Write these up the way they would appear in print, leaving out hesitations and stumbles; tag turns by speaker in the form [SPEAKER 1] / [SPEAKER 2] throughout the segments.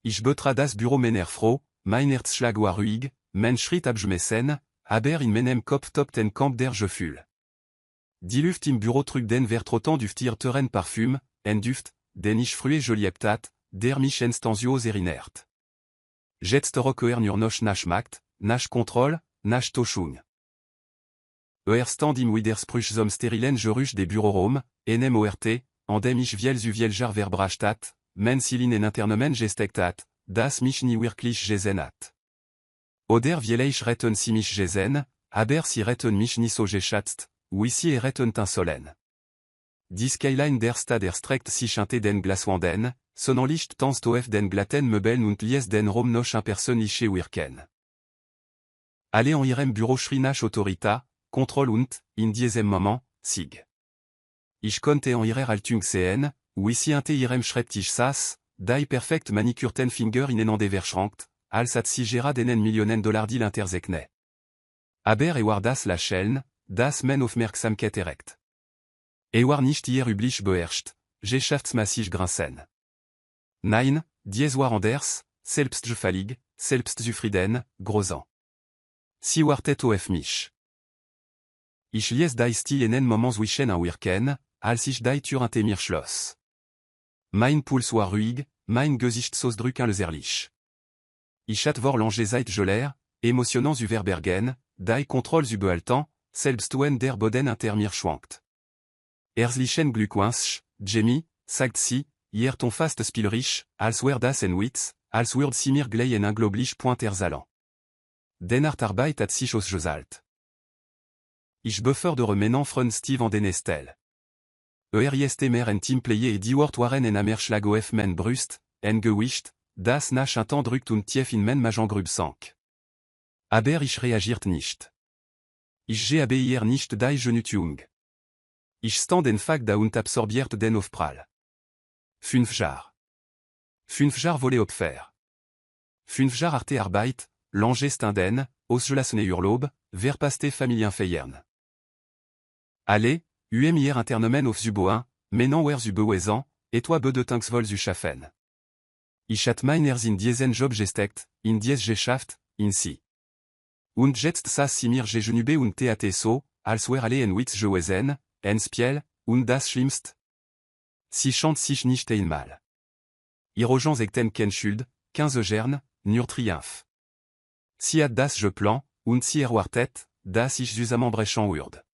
[SPEAKER 1] Ich betra das Büro mener froh, mein Herzschlag war ruhig, mein Schritt abgemessen, aber in meinem Kopf top ten Camp der Gefühl. Die Luft im Büro trug den Vertrotan duftir teren Parfüm, en Duft, den ich frühe geliebtat, der mich instantios erinert. Jetzt rocker nur noch nach nach Kontroll, nach Toschung. Stand im Widerspruch zum sterilen Geruch des Büroraum, enem ORT, en dem ich viel zu viel jar verbrachtat, men silin en internement gestektat, das mich nie wirklich gesehen hat. Oder will ich retten si mich gesehen, aber si retten mich nie so geschätzt, oui si retten insolen. Die Skyline der Stadt erstreckt sich hinter den Glaswanden, Sonnenlicht tanzt auf den glatten Möbeln und lies den Raum noch impersönliche wirken. Alle en ihrem Büro schrinach Autorita, Kontroll und, in diesem Moment, Sig. Ich konnte en ihrer Haltung sehen, wie sie hinter ihrem Schreibtisch saß, die perfekt manicurten Finger inenande verschrankt, als hat sie gerade einen $Millionen intersekne. Aber war das lächeln, das men Aufmerksamkeit erregt. War nicht ihr üblich beherrscht, geschäftsmäßig grinsen. Nein, dies war anders, selbstgefällig, selbstzufrieden, grosan. Sie wartet auf mich. Ich lies die Stil in Moments wischen an wirken, als ich die Tür hinter mir schloss. Mein Puls war ruhig, mein Gesicht ausdrückend ehrlich. Ich hatte vor lange Zeit gelehrt, emotionants überbergen, die Kontrolls überhalten, selbst wenn der Boden hinter mir schwankt. Herzlichen Glückwunsch, Jamie, sagt sie, ihr ton fast spielrich, als wär das en Witz, als würd sie mir gleich en unglaublich Point erzählen. Den Arbeit hat sich ausgesalt. Ich befördere meinen Freund Steve an den Estel. Ist mer en Teamplayer et die Wort waren en Amerschlag auf men Brust, en Gewicht, das nach un temps drückt und tief in men Magen grüb sank. Aber ich reagiert nicht. Ich habe hier nicht die Genütung. Ich stand en Fag da und absorbiert den Aufprall. 5 Jar. 5 Jar volé opfer. 5 Jar arte Arbeit, lange standen, ausgelassene Urlaub, verpaste Familien feiern. Allez, hier internemen auf Zuboin, menan wer Zubewesen, et toi be de Tanksvol zu schaffen. Ich hat meiners in diesen Job gesteckt, in dies Geschäft, in si. Und jetzt saß sie mir gegenüber und tat so, als wär alle en Witz gewesen, en Spiel, und das Schlimmst. Sie chante sich nicht einmal. Ihre gens ekten ken Schuld, 15 Gern, nur Triumph. Sie hat das je plan, und sie wartet, das ich zusammen brechen würde.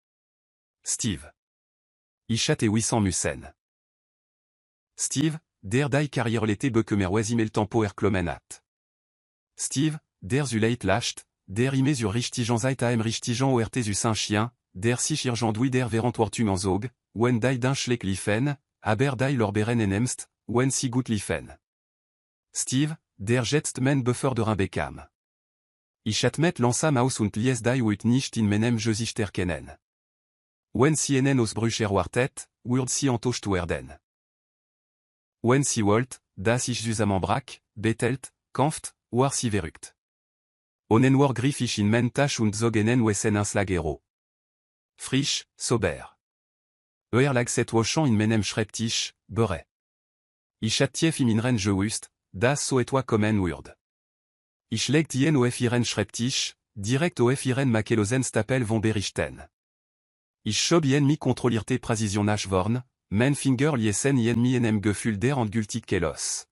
[SPEAKER 1] Steve. Ich hatte 800 Mussen. Steve, der die Karriere l'été bekemer wasimel tempo erklommen hat. Steve, der zu leit lascht, der ime zur richtigen Zeit am richtigen Ort zu Saint-Chien, der sich irgendwie der Verantwortung anzog, wenn die d'un schlecht liefen, aber die Lorbeeren enemst, wenn sie gut liefen. Steve, der jetzt men befördern bekam. Ich hat met langsam aus und lies die uit nicht in meinem Gesicht erkennen. Wenn sie enen Ausbrücher wartet, würd sie enttäuscht werden. Wenn sie wollt, dass ich zusammen brach, betelt, kämpft, war sie verrückt. Onen war griff ich in men Tasch und zog enen wesen ins Lagero. Frisch, sober. Lag set woschan in meinem Schreibtisch, bere. Ich hat tief in minren gewusst, das so etwa kommen würde. Ich legt jen auf ihren Schreibtisch, direkt auf ihren Makelosen Stapel von berichten. Ich schob jen mi kontrollierte Präzision nach vorn, men Finger liesen jen mi enem Gefühl der endgültig Kelos.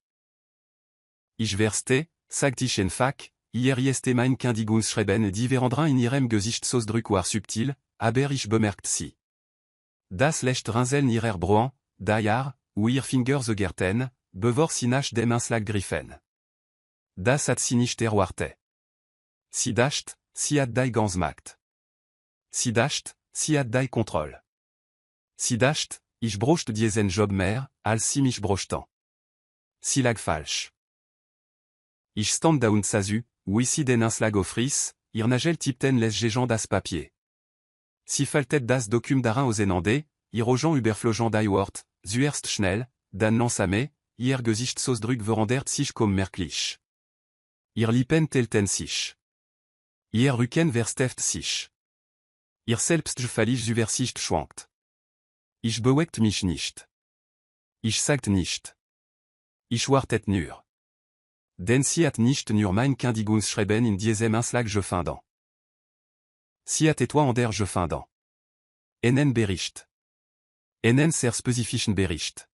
[SPEAKER 1] Ich verste, sagt ich en Fak, hier jeste mein Kündigungsschreiben die verandern in ihrem Gesichtsausdruck war subtil, aber ich bemerkt sie. Das lässt rinseln ihrer Brauen, da Jahr, où ihr Finger gerten, bevor sie nach dem Anschlag griffen. Das hat sie nicht erwartet. Sie dacht, sie hat die ganz Macht. Sie dacht, sie hat die Kontrolle. Sie dacht, ich brochte diesen Job mehr, als sie mich brochten. Sie lag falsch. Ich stand da und sasu, wie sie den Anschlag offris, ihr nagel tipten les gens das Papier. Sie faltet das Dokum darin auseinander, ihre gens überflogen die Wort, zuerst schnell, dann langsame, ihr Gesichtsausdruck verandert sich comme merklich. Ihr Lippen telten sich. Ihr Rücken versteft sich. Ihr Selbstgefällig Übersicht schwankt. Ich bewegt mich nicht. Ich sagt nicht. Ich wartet nur. Den siat nicht nur mein Kündigungsschreiben in diesem Anschlag gefunden. Siat et toi der gefunden. Enen Bericht. Enen sehr spezifischen Bericht.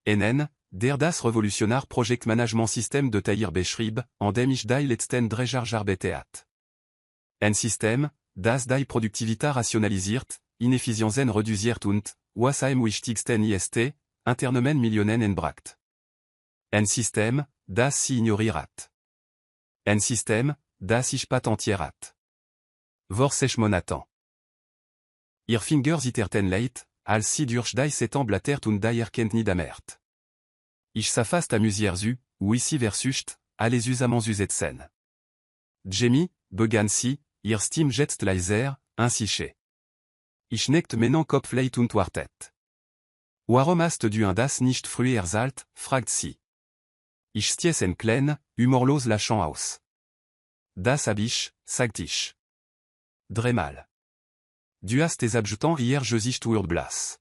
[SPEAKER 1] Enen, der das Revolutionar Projektmanagement System de Tahir beschrieb, en dem ich die letzten 3 Jahre arbeitet. Ein System, das die Produktivität rationalisiert, Ineffizienzen reduziert und, was am wichtigsten ist, Internement Millionen entbracht. Ein System, das sie ignoriert. Ein System, das ich patentiert. Vor sech Monaten. Ihr Fingers iterten leit, als sie durch die Setan blattert und die Erkenntnis damert. Ich safast amusier zu, ou ici versucht, alles usamens usetzen. Jamie, begann sie, ihr Stimme jetzt leiser, ainsi. Ich nicht menon Kopf leit und wartet. Warum hast du das nicht früher erzählt, fragt sie. Ich sties en klein, humorlos lachant aus. Das hab ich, sagt ich. Dreimal. Du hast es abjutant hier gesicht uur blas.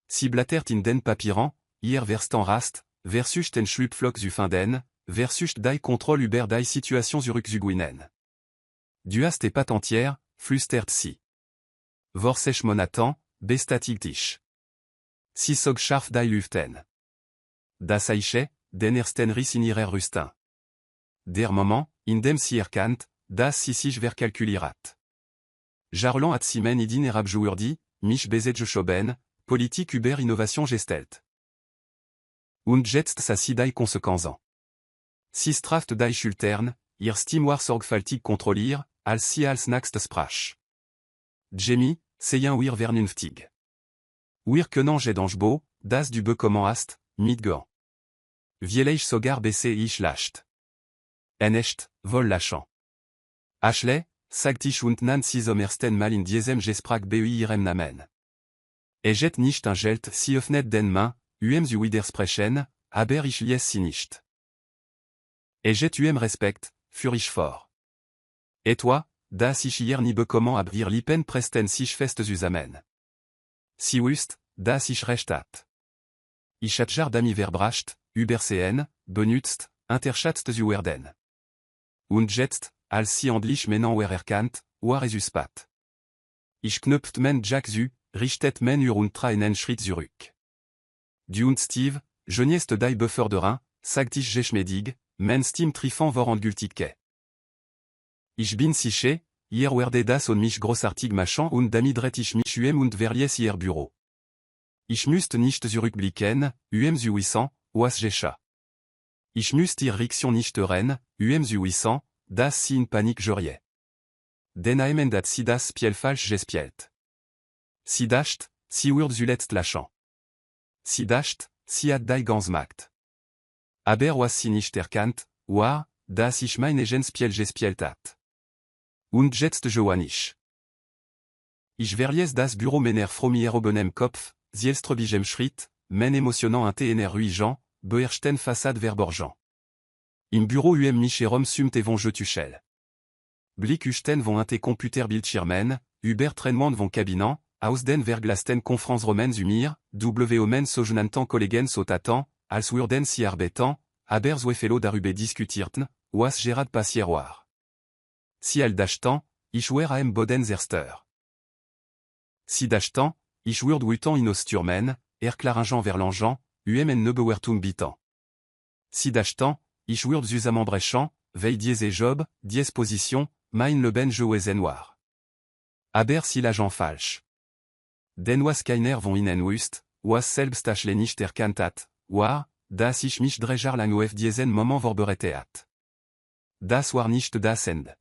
[SPEAKER 1] Si blattert in den Papieren, hier verstan rast, versus den Schlupflock zu finden, versus die Kontrolle über die Situation zurückzugewinnen. Du hast es patentière, flüstert sie. Vor sech Monaten, bestätigt ich. Si sog scharf die Lüften. Das Eiche, den ersten Riss in ihrer Rüstin. Der Moment, in dem sie erkannt, das sie sich verkalkuliert. Jarlan hat Simen idin erabjuurdi, mich bezet geschoben, Politik über Innovation gestelt. Und jetzt sa si die Konsequenzen. Si straft die Schultern, ihr Stimme war sorgfältig kontrollier, als sie als nächste sprach. Jamie, seien wir vernünftig. Wir können gedangebo, das du bekommen hast, mit gant. Vieleich sogar besse ich lascht. En echt, vol lachant. Ashley, sagt ich und nan si om ersten mal in diesem Gespräch bei ihrem Namen. Jet nicht angelt si öffnet den Main, zu widersprechen, aber ich lies sie nicht. Jet respect, fuhr ich fort. Et toi, das ich hier nie bekommen ab wir lippen presten sich fest zusammen. Si wust, das ich recht hat. Ich hat jar dami verbracht, übersehen, benutzt, interschatzt zu werden. Und jetzt, als sie endlich menon erkannt, war es uspat. Ich knöpft men Jack zu, richtet men und einen Schritt zurück. Du und Steve, geniest die Beförderin, sagt ich geschmedig, men Steam trifan vor endgültig. Ich bin sicher, hier werde das und mich großartig machen und damit ret ich mich und verlies ihr Büro. Ich müsste nicht zurückblicken, zu wissen, was geschah. Ich müsste ihre Reaktion nicht hören, zu wissen, dass sie in Panik gerie. Den emendat si das Spiel falsch gespielt. Si dacht, si wird zuletzt lachen. Si dacht, si hat die ganz macht. Aber was sie nicht erkannt, war, dass ich mein eigen Spiel gespielt hat. Und jetzt joan ich. Ich verlies das Büro meiner fromier obenem Kopf, zielstrobigem Schritt, men emotionnant und ruigeant, beherrschten façade verborgant. Im Büro mich sumt et von je tuchel. Blick usten von ante Computerbildschirmen, über Trainement von Kabinen, aus den verglasten Konferenzräumen mir, omen sogenannten Kollegen sautatan, als würden sie arbeiten, aber so fellow darüber diskutierten, was gerad passier war. Si al dachtan, ich wer am Boden zerster. Si dachtan, ich würd wutan in Ostürmen, erklaringen verlangen, en nebewertum bitan. Si dachtan, ich würd zusammen brechen, veille dies et job, dies position, mein leben je noir. Aber si l'agent falsch. Den was keiner von ihnen wust, was selbst Ashley nicht erkannt hat, war, dass ich mich drejar lang auf diesen Moment vorbereitet. Das war nicht das Ende.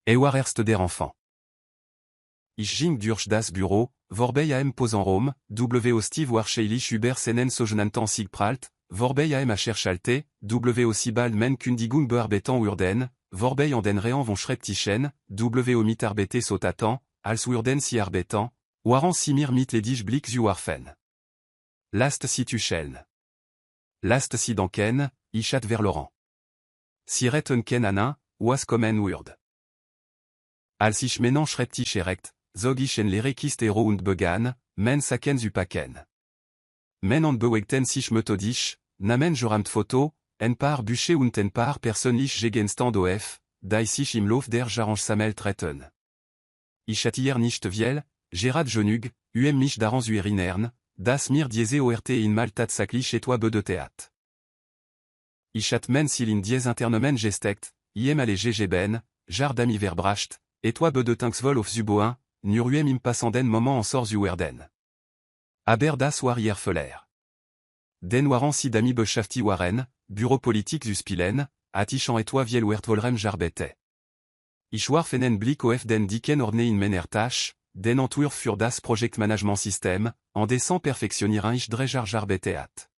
[SPEAKER 1] War erst der Enfant. Ich ging durch das Büro, vorbei am posen Rom, Steve war scheilich über seinen sogenannten Siegpralt, vorbei am Scherchalte, aussi bald men Kündigung bearbeiten würden, vorbei an den Rean von Schreibtischen, mitarbeitet sautatan, als würden sie arbeiten, waren sie mir mit ledig Blick zu warfen. Last si tuchellen. Last si danken, ich hat vers Laurent. Si retten ken anin, was kommen würd. Als ich menon Schreibtisch erect, zog ich en lere Kistero und begann, men saken zu packen. Men an bewegten sich methodisch, namen joramt Foto, ein paar Bücher und ein paar persönlich Gegenstand auf, die sich im Lauf der Jahrhunderte treten. Ich hatte hier nicht viel, Gerard genug, mich daran zu erinnern, dass mir diese Ort in mal tatsächlich etwa bedeutete. Ich hatte men s'il in dies internement gesteckt, alle gegeben, jar d'ami verbracht, etwa bedeutingsvol auf Zuboin, nur im passenden moment en sort zu werden. Aber das war hier Feller. Den waren si d'ami beschäftigt waren, bureau politique zu spielen, attichant etwa viel wert volrem jarbete. Ich war fenen Blick auf den Dicken ordne in meiner Tasche, den Entwurf für das Projektmanagement-System, en descend perfectionieren ich drejar jarbeteat.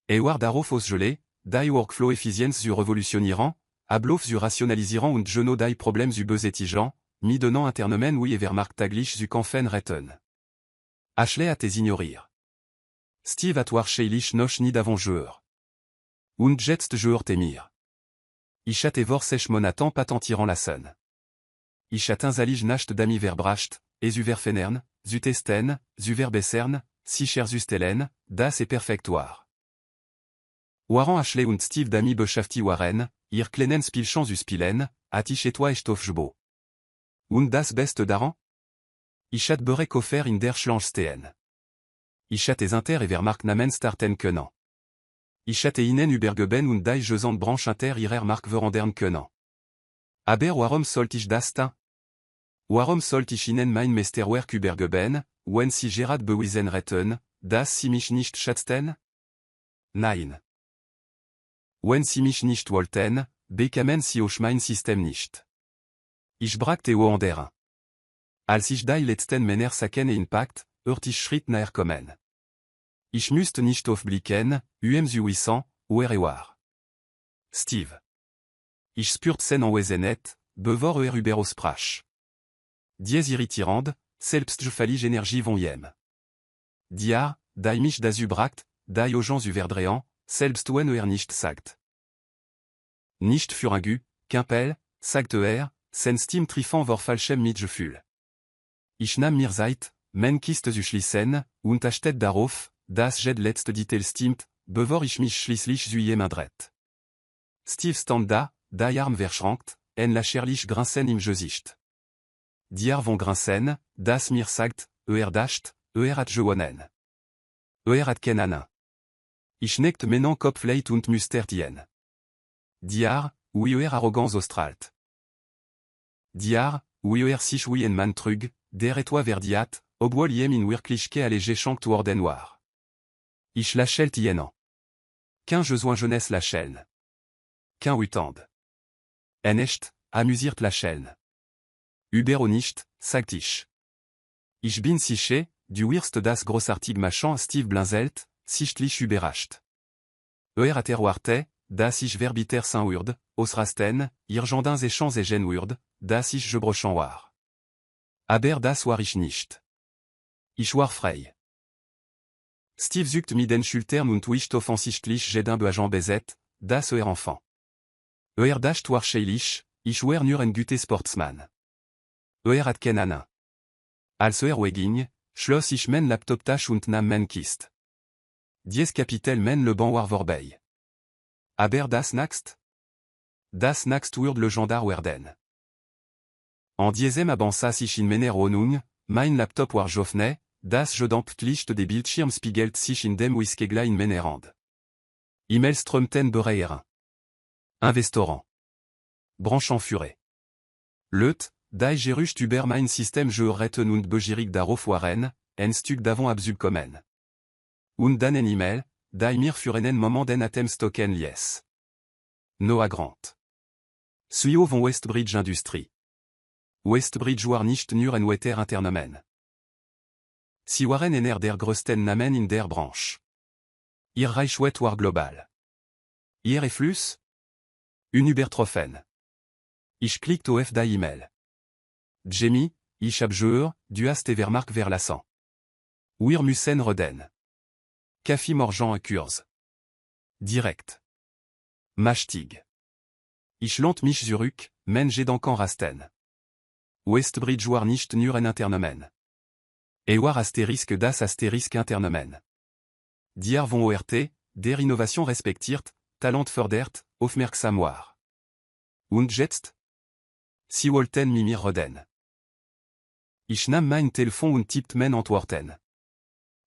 [SPEAKER 1] War darauf ausgelegt, die Workflow Effizienz zu revolutionieren, ablauf zu rationalisieren und genoux die Probleme zu besetigen, mi donnant internement oui evermarkt taglich zu Kanfen retten. Ashley a tes ignorir. Steve at war scheilich noch nie d'avant-joueur. Und jetzt joueur temir. Ich hatte vor sech monaten patentiran la sun. Ich hatte zalig nacht d'ami verbracht, et zu verfenern, zu testen, zu verbessern, si cher zu stellen, das et perfectoire. Waren Ashley und Steve d'ami beschäftigt waren, ihr kleinen Spielchen zu spielen, atich etwa Stoffjbo. Und das Beste daran? Ich hatte berek offer in der Schlange stehen. Ich hatte inter et vermark namen starten können. Ich hatte ihnen übergeben und die Gesand Branche inter ihrer Mark verandern können. Aber warum sollte ich das tun? Warum sollte ich ihnen mein Meisterwerk übergeben, wenn sie Gerard bewiesen retten, dass sie mich nicht schätzten? Nein. Wenn sie mich nicht wollten, bekamen sie auch mein System nicht. Ich brachte o anderen. Als ich die letzten Männer saken e impact, ich Schritt näher kommen. Ich müsste nicht aufblicken, zu wissen, war. Steve. Ich spürt sen en wesenet, bevor über sprach. Dies irritirand, selbstgefällige Energie von jem. Diar, die mich dazu bracht, die Ogens zu verdrehen, selbst wenn nicht sagt. Nicht für ein Gu, Kimpel, sagt sen Stim trifant vor falschem Mitgefühl. Ich nahm mir Zeit, men Kiste zu schließen, und achtet darauf, dass jed letzte Detail stimmt, bevor ich mich schließlich zu jem adret. Steve stand da, die Arm verschränkt, en lächerlich grinsen im Gesicht. Die Arm von grinsen, das mir sagt, dacht, hat gewonnen. Hat kennen. Ich neckt menon Kopf leit und müstertien. Die Arm, Arroganz australt. Die Arm, sich wie en man trug, der etwa verdiat, obwohl jem in Wirklichkeit allégé schankt worden war. Ich lachelt jenan. Qu'un jesoin jeunesse la chaîne. Qu'un utand. En echt, amusiert la chaîne. Über nicht, sagt ich. Ich bin sicher, du wirst das großartig machen Steve Blinzelt, sichtlich überrascht. Aterwarte, dass ich verbiter sein würde, ausrasten, ihr Jardins et champs et gen würde, dass ich gebrochen war. Aber das war ich nicht. Ich war frei. Steve zuckt mi den Schultern und wischt offensichtlich jedem Beagent bezet, das enfant. Dacht war scheilich, ich war nur ein gute Sportsman. Hat kennen. Als weging, schloss ich men Laptop-Tasch und nahm men Kist. Dies Kapitel men le ban war vorbei. Aber das nächst? Das nächst wird le Gendarme werden. En diesem avança sich in meiner Wohnung, mein Laptop war Joffne, das Licht des Bildschirm spiegelt sich in dem Whiskegla in meiner Hand. E-Mail strömten bereieren. Investorant. Branchant furé. Leut, die Gerücht über mein System retten und begierig darauf waren, ein Stück davon abzubekommen. Und dann ein E-Mail, die mir für einen Moment den Atem stocken liess. Noah Grant. CEO von Westbridge Industrie. Westbridge war nicht nur ein weiter Internomen. Sie waren einer der größten Namen in der Branche. Ihr Reichweite war global. Ihr Einfluss? Unübertroffen. Ich klickte auf die E-Mail. Jamie, ich hab gehört, du hast Evermark verlassen. Wir müssen reden. Kaffee morgen Kurs. Direkt. Machtig. Ich lohnt mich zurück, men j'ai d'encan rasten. Westbridge war nicht nur ein Internomen. War das asterisk Internomen. Diar von ORT, der Innovation respektiert, Talent fördert, aufmerksam war. Und jetzt? Sie wollten mir reden. Ich nahm mein Telefon und tippt mein Antworten.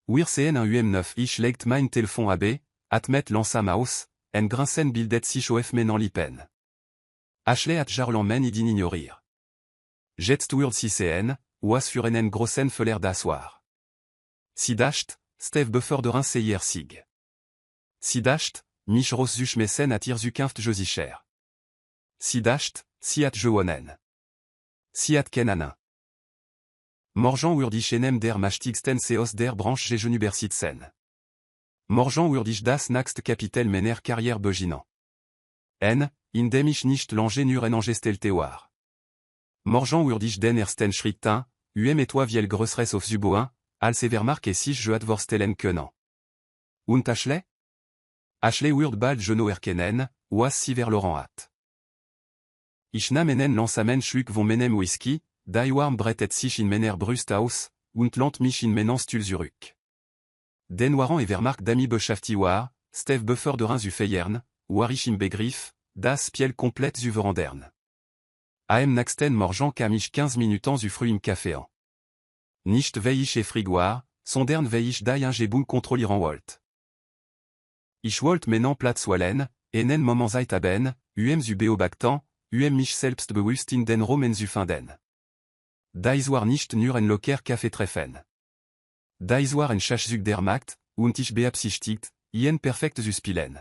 [SPEAKER 1] Wir sehen un UM9 ich legt mein Telefon ab, atmet langsam aus, en grinsen bildet sich auf meinen Lippen. Ashley hat jarlan men idin ignorir. Jetzt wird sie sehen, was für einen großen Fehler das war. Sie dacht, Steve beförderin hier sig. Sie dacht, mich rossüch messen at ihr zukunft je sicher. Sie dacht, sie hat gewonnen. Sie hat kennen. Morgen würde ich enem der machtigsten aus der Branche Universitätsen. Morgen würde ich das nächste Kapitel meiner Karriere beginnen. Indem ich nicht l'ingénieur en angestelte war. Morgen würde ich den ersten Schritten, et toi viel größeres auf Zuboen, als Evermark et sich je advorstellen können. Und Ashley? Ashley wird bald Geno erkennen, was sie verloren hat. Ich namenen langsamen Schluck von meinem Whisky, die warm brettet sich in meiner Brust aus, und lant mich in meinen Stuhl zurück. Den waren Evermark damit beschäftigt war, Steve beförderin zu feiern, war ich im Begriff, das Spiel komplett zu verandern. Am nächsten Morgen kam ich 15 Minuten zu früh im Café an. Nicht weil ich effrig war, sondern weil ich die Ingebung kontrollieren wollte. Ich wollte meinen Platz wählen, einen Moment Zeit haben, zu beobachten, mich selbst bewusst in den Romen zu finden. Dies war nicht nur ein locker Kaffee treffen. Dies war ein Schachzug der Macht, und ich beabsichtigt, ihn perfekt zu spielen.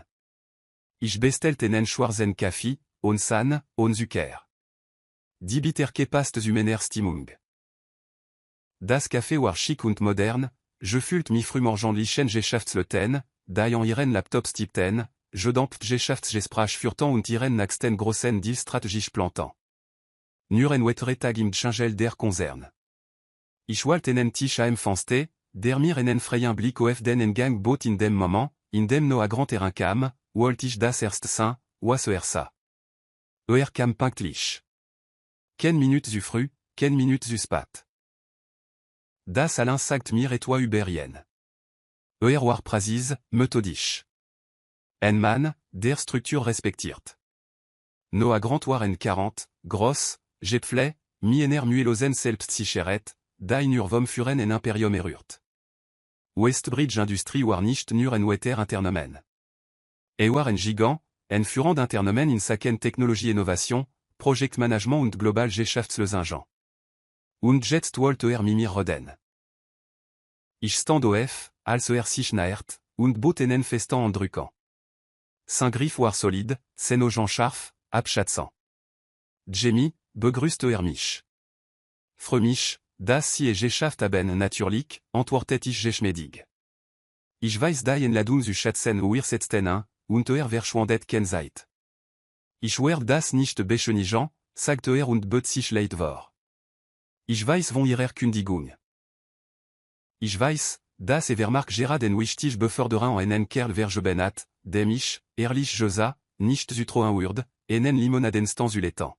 [SPEAKER 1] Ich bestellte einen schwarzen Kaffee, ohne Sahne, ohne Zucker. Die bitterke passt zu meiner Stimmung. Das Café war chic und modern, je fühlt mich frühmorgendlichen Geschäftslöten, die an ihren Laptops tippten, je dampft Geschäftsgespräch führten und ihren nächsten großen Deal strategisch planten. Nur ein weiterer Tag im Changel der Konzern. Ich wollte einen Tisch am Fenster, der mir einen freien Blick auf den Eingang bot in dem Moment, in dem no a grand terrain kam, wollte ich das erst sein, was sa. Kam pünktlich. Ken Minute zu früh, ken Minute zu spät. Das Alain sagt mir etwa über ihn. War präzise, methodisch. Ein Mann, der Struktur respektiert. No a grand war en 40, gross, gepfle, miener muelosen selbstsicheret, die nur vom Führen en Imperium erhört. Westbridge Industrie war nicht nur ein weiter Internomen. War ein Gigant, ein führend Internomen in Sachen Technologie Innovation, Project Management und Global Geschäftslösungen. Und jetzt wollte mir reden. Ich stand auf, als sich nähert, und bot einen festen Eindruck. Sein Griff war solide, seine Augen scharf, abschätzend. Jamie, begrüßte mich. Freu mich, dass sie geschafft haben natürlich, antwortet ich geschmeidig. Ich weiß die Einladung zu schätzen setzen, und verschwindet keine Zeit. Ich werde das nicht beschönigen, sagte und bot sich leid vor. Ich weiß von ihrer Kündigung. Ich weiß, dass Evermark gerade den wichtig beförderin einen Kerl vergeben hat, dem ich, ehrlich gesagt, nicht zutrauen würde, einen Limonadenstand zu leiten.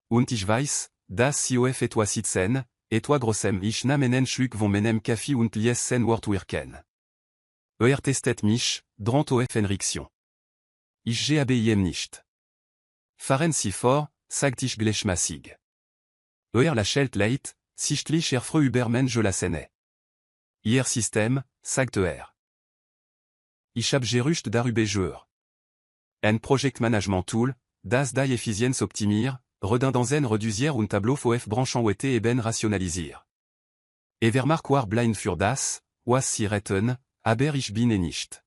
[SPEAKER 1] Und ich weiß, dass sie auf etwa sitzen, etwa grossem ich nahm einen Schluck von meinem Kaffee und ließen Wort wirken. Testet mich, drant auf Enriction. Ich habe ihm nicht. Fahren Sie vor, sagt ich gleichmäßig. Lächelt leid, sichtlich erfreut über je la Sene. Ihr System, sagt Ich hab gerücht darüber gehört. Ein Projektmanagement-Tool, das die Effizienz optimiert, Redundanzen reduziert und Tableau auf Branchen wette eben rationalisiert. Evermark war blind für das, was sie retten, aber ich bin nicht.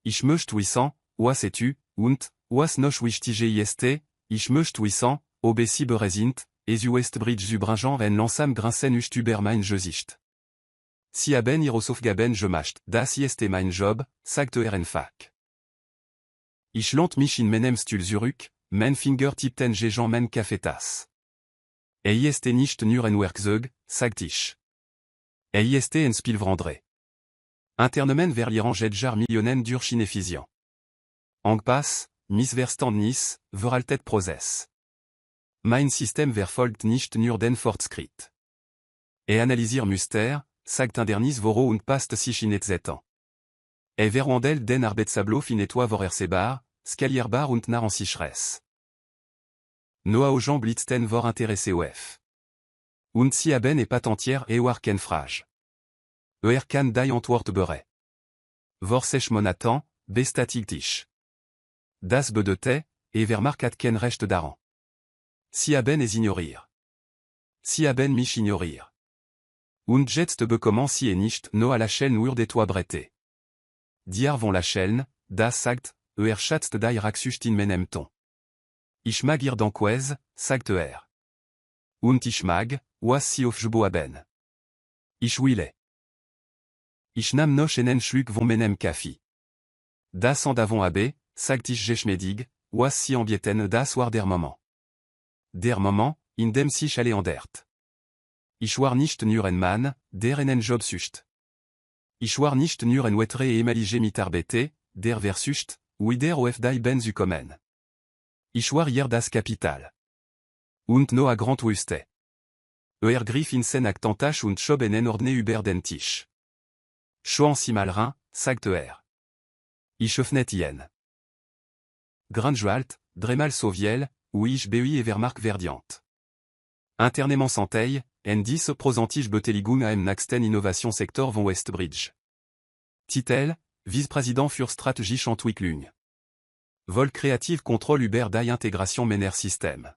[SPEAKER 1] Ich möchte wissen, was tu, und, was noch wichtig ist, ich möchte wissen, ob sie bereit es Westbridge zu bringen wenn langsam grinsen ist über mein Gesicht. Sie haben ihre Aufgaben gemacht, das ist mein Job, sagte einfach. Ich lant mich in meinem Stuhl zurück, mein Finger tippten gegen mein Kaffeetasse. Ist nicht nur ein Werkzeug, sagt ich. Ist ein Spielvrandre. Internomen verlieren jar Millionen durch ineffizient. Engpass, Missverständnis, veraltet Prozess. Mein System verfolgt nicht nur den Fortschritt. Analysier Muster, sagt ein Dernis Voro und passt sich in Etzetan. Verwandel den Arbeitsablauf in etwa vorhersehbar, skalierbar und naransichres. Noah Ojan blitzten vor intéressé OF. Und si haben et patentière et warken frage. Kan die antwoord bere. Vor sech monatan, bestatig tisch. Das bedete, vermark atken recht daran. Si haben es ignorir. Si haben mich ignorir. Und jetzt bekommen si et nicht no à la chaîne ur des toits brete. Diar von la chaîne, das sagt, schatzt die raxust in menem ton. Ich mag ir danquez, sagt Und ich mag, was si auf jbo haben. Ich wille. Ich nam noch enen schlug von menem kafi. Das and avon abe, sagt ich geschmedig, was si ambieten das war der moment. Der moment, in dem sich alle andert. Ich war nicht nur ein Mann, der einen Job sucht. Ich war nicht nur ein wetre emalige mit arbete, der versucht, wie der auf die ben zu kommen. Ich war hier das Kapital. Und no a grand wuste. Griff in sen actantasch und schob en ordne über den Tisch. Schoan si malrin, sagt Ich öffnet jen. Granjualt, dremal soviel, ou ich beui vermark verdiant. Internement santeil, en 10 prosentige beteligung am naxten innovation sector von Westbridge. Titel, vice-président für strategische Entwicklung. Vol créative contrôle über die intégration mener system.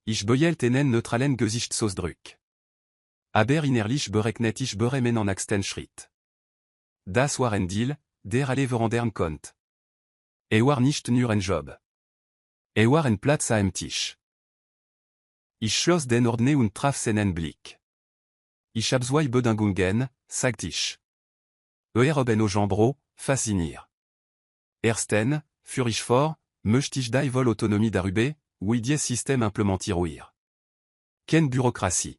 [SPEAKER 1] Ich beuelt enen neutralen Gesichtssausdruck. Aber innerlich bereknet ich beremen an axten Schritt. Das war ein Deal, der alle verandern konnt. War nicht nur ein Job. War ein Platz am Tisch. Ich schloss den Ordne und traf seinen Blick. Ich hab zwei Bedingungen, sagt ich. Oben au Jambro, fascinir. Ersten, für ich vor, möchte ich die Vol Autonomie darüber, wie die System implementiruir. Ken Bürokratie.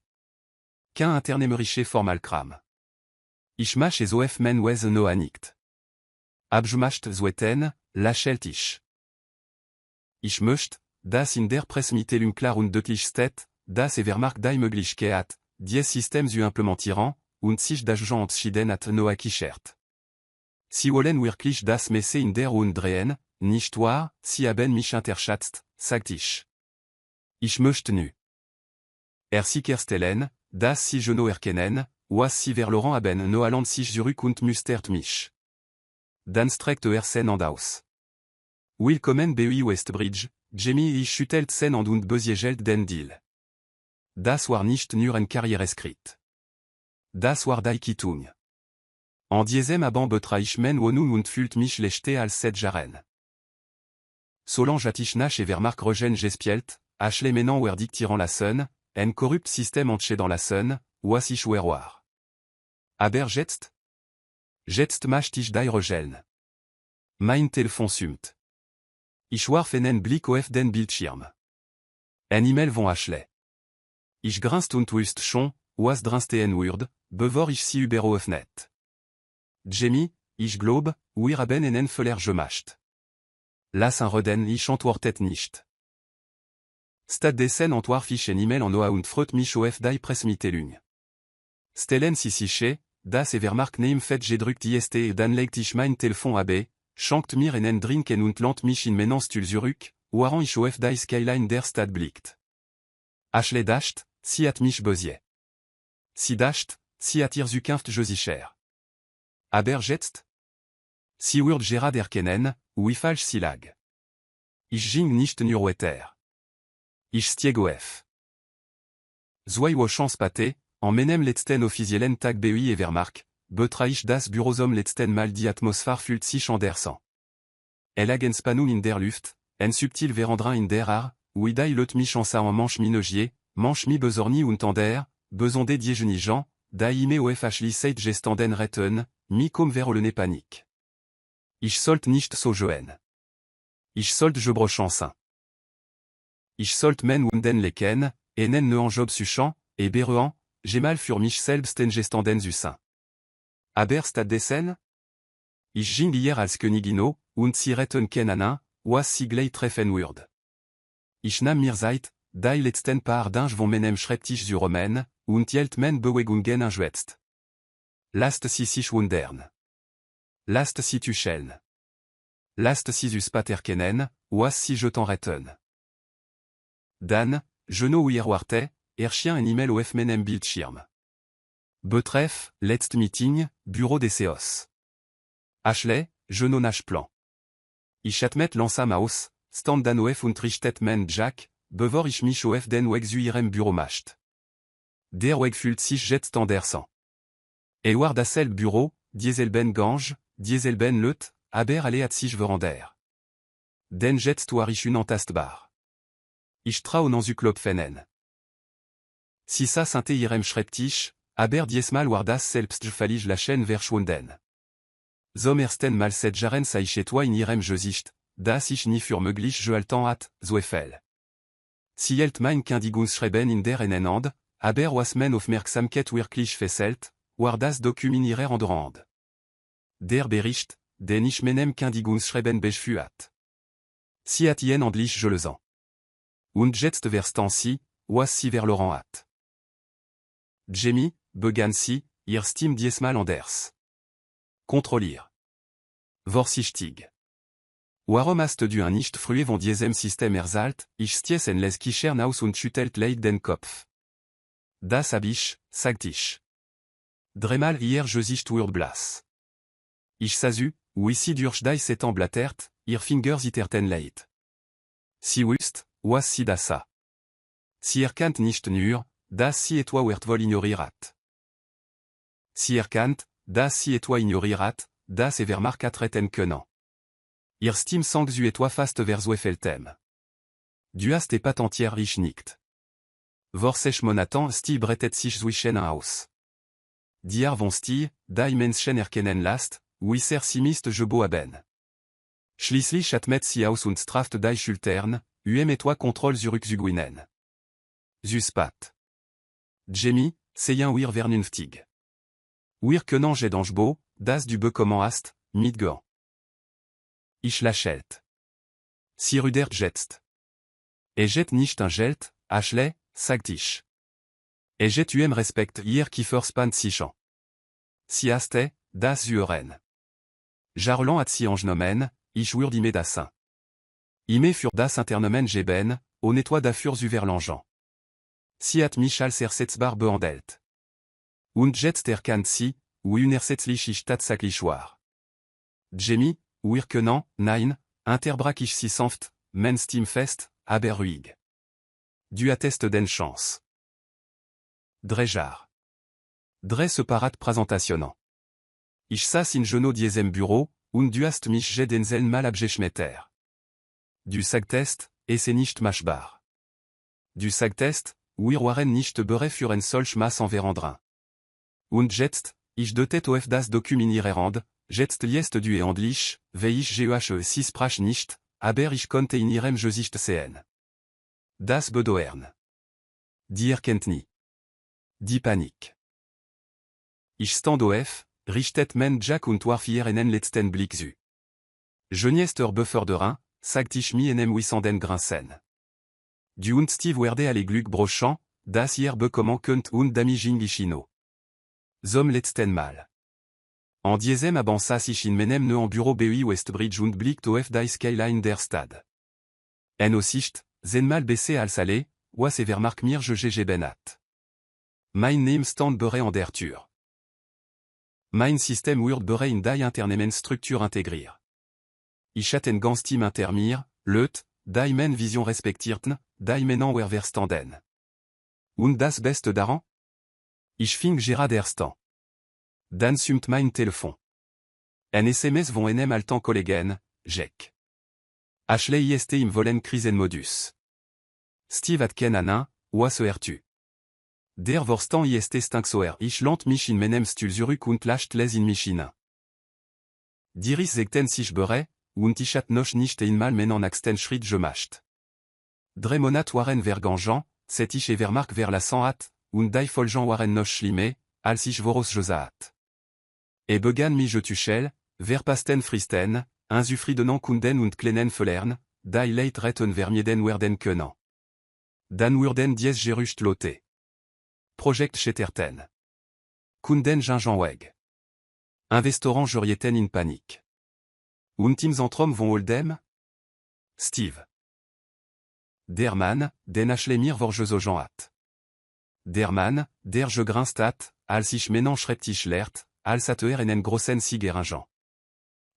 [SPEAKER 1] Kein internemerische Formalkram. Ich mach es auf men wes no nicht. Abjmacht zweiten, lachelt ich. Ich möcht, das in der Presmittelung klar und deutlich steht, das vermark die Möglichkeit, die System zu implementieren, und sich das entschieden hat no akichert. Si wollen wirklich das Messe in der und drehen, nicht wahr, si haben mich interschatzt, sagt ich. Ich möchte nu. Sicherstellen, das si je no erkennen, was si ver Laurent haben no allant sich zurück und mustert mich. Dan streckt sen and aus. Willkommen bei Westbridge, Jamie ich schüttelt sen and und besiegelt den Deal. Das war nicht nur ein Karriereskritt. Das war die Quittung. En diesem Abend betraich men wonum und fühlt mich lechte als set jaren. Solange atischnach et vermark regen gespielt, Ashley menant wer dictirant la Sun, en corrupt système entché dans la Sun, was ich war. Aber jetzt? Jetzt macht ich die Regeln. Mein Telefon summt. Ich war fenen Blick auf den Bildschirm. En E-Mail von Ashley. Ich grinst und wüst schon, was drinste en Word, bevor ich sie überöffnet. Jamie, ich glaub, wir haben einen Fehler gemacht. Lass ein Reden ich antwortet nicht. Stattdessen antworf ich en E-Mail an Noah und freut mich auf die Pressemitteilung. Stellen Sie sich, das vermark neem fet gedrückt ist dann legt ich mein Telefon ab, schenkt mir einen Drinken und lant mich in meinen Stuhl zurück, waran ich auf die Skyline der Stadt blickt. Ashley dascht, sie hat mich besie. Sie dascht, sie hat ihr zukunft gesichert. Aber jetzt? Sie wird Gerard erkennen, wie falsch sie lag. Ich ging nicht nur weiter. Ich stieg auf. Zwei Chance pate, en menem letzten offiziellen Tag bei vermark, betraich das Bürosom letzten Mal die Atmosphäre fühlt sich andersson. Spannung in der Luft, en subtil verandrin in der Aar, wie die Leute mich en sa en manche minogier, manche mi besorni und an der, besonde die genijan, die ime auf Ashley seit gestanden retten, mi comme vers le panique. Ich sollt nicht so joen. Ich sollt je brochansin. Ich sollt men wunden leken, enen ne en job suchant, et beruan, j'ai mal für mich selbst en gestanden zusin. Aber stattdessen? Ich ging hier als Königino, und sie retten kenanin, was sie glei treffen würd. Ich nahm mir Zeit, die letzten paar Dinge von meinem Schreibtisch zu romen, und hielt men Bewegungen anschwätzt. Lasst sie sich wundern. Last si tu scheln. Last si us paterkenen, oas si je t'en retten. Dan, Geno ouir warte, chien en email of menem bildschirm. Betref, letzt meeting, bureau des Seos. Ashley, Geno nage plan. Ich atmet lansam aus, stand dan of und richtet men Jack, bevor ich mich of den weg zuirem bureau macht. Der weg fült sich jet standersan. Eward Assel bureau, dieselben gange, dieselben leut, aber alle at sich verander. Den jet toar ich unantastbar. Ich trau nan zu klopfenen. Si ça sinte irem schreibtisch, aber diesmal war das selbstgefällig lachen verschwunden. Zum ersten Mal seit Jaren sei ich etwa in irem Gesicht, das ich nie für möglich gehalten hat, so Eiffel. Si helt mein Kindigungsschreiben in der Ennenand, aber was men Aufmerksamkeit wirklich fesselt, war das Dokument ihrer Andorand. Der Bericht, den ich menem Kindigungsschreiben beschführt. Si hat jen andlich je le sens. Und jetzt verstan si, was si vers Laurent hat. Jamie, begann si, ihr Stim diesmal anders. Controllier. Vorsichtig. Warum hast du ein nicht früher von diesem System erzählt, ich sties en les Kichern aus und schüttelt leid den Kopf. Das hab ich, sagt ich. Dreimal hier Gesicht wird blass. Ich sasu, ou ici durch die Setan blattert, ihr Fingers iterten leid. Si wust, was si dassa. Si erkannt nicht nur, das si et toi wert wohl ignorirat. Si erkannt, das si et toi ignorirat, das evermark atreten können. Ihr Stim sang zu et toi fast vers Feltem. Du hast et patentière ich nicht. Vorsech monatan sti bretet sich zwischen aus. Diar von sti, die Menschen erkennen last, wisser simist je bo aben. Schließlich atmet si aus und straft die Schultern, et toi contrôle zurück zuguinen. Zuspat. Jamie, seyen wir vernünftig. Wir können dangebeau, das du be comment hast, mit gant. Ich lachelt. Si ruder jetst. Jet nicht un gelt, Ashley, sagt ich. Jet respect hier kieferspan sichant. Si haste, das uren. Jarlan at si angenomen, ich wurd ime dassin. Ime fur das internomen geben, au nettoie dafür zu verlangeant. Si at Michal sersetzbar behandelt. Und jetzt erkannt si, ou unersetzlich ich tatsaklich war. Jamie, wir können, nein, interbrak ich si sanft, men Stim fest, aber ruhig. Du attest den chance. Drejar. Dre separat präsentationant. Ich saß in Geno diesem Büro, und du hast mich denseln mal abgeschmetter. Du sagtest, es nicht machbar. Du sagtest, wir waren nicht bereit für ein solch Maß en verandern. Und jetzt, ich dotet auf das Dokument irrend, jetzt liest du endlich, wie ich geh sprach nicht, aber ich konnte in ihrem Gesicht sehen. Das Bedoern. Die Erkenntnis. Die Panik. Ich stand auf, richtet men Jack und warf ihren letzten Blick zu. Geniester beförderin, sagt ich mir enem wissenden Grinsen. Du und Steve werde alle Glück brochant, das ihr bekommen könnt und damaging ichino. Zum letzten Mal. En diesem Abend saß ich in meinem neuen Büro BUI Westbridge und blickte auf die Skyline der Stadt. En Aussicht, zenmal baissé al salé, was evermark mir je benat. Mein name stand bere an der Tür. Mein System wird bere in die internemen Struktur integrier. Ich hatten ganz Team intermir, leut, die men Vision respektierten, die menen wer verstanden. Und das Beste daran? Ich fing Gerard Erstan. Dan sumt mein Telefon. En SMS von enem altan kollegen, Jack. Ashley ist im vollen krisen modus. Steve atken anin, was ertu. Der Vorstan ist stinksoer ich lant mich in menem Stul zurück und lascht les in mich hinein. Diris zegten sich bere, und ich hat noch nicht einmal meinen nächsten Schritt gemacht. Drei Monat waren vergangen, set ich evermark vers la 100 hat, und die Folgen waren noch schlimme, als ich voraus gesagt. Et begann mich tuschel, verpasten fristen, unzufriedenen Kunden und kleinen Fellern, die leit retten vermieden werden können. Dan wurden dies gerücht lote. Projekt scheterten. Kunden gingenweg. Investoren Jurieten in panique. Und im Zentrum von Oldem? Steve. Der Mann, den Ashley mir Vorgesogen hat. Der Mann, der je grinst hat, als ich menon schreibtisch lehrt, als hat en grossen Sigeringen.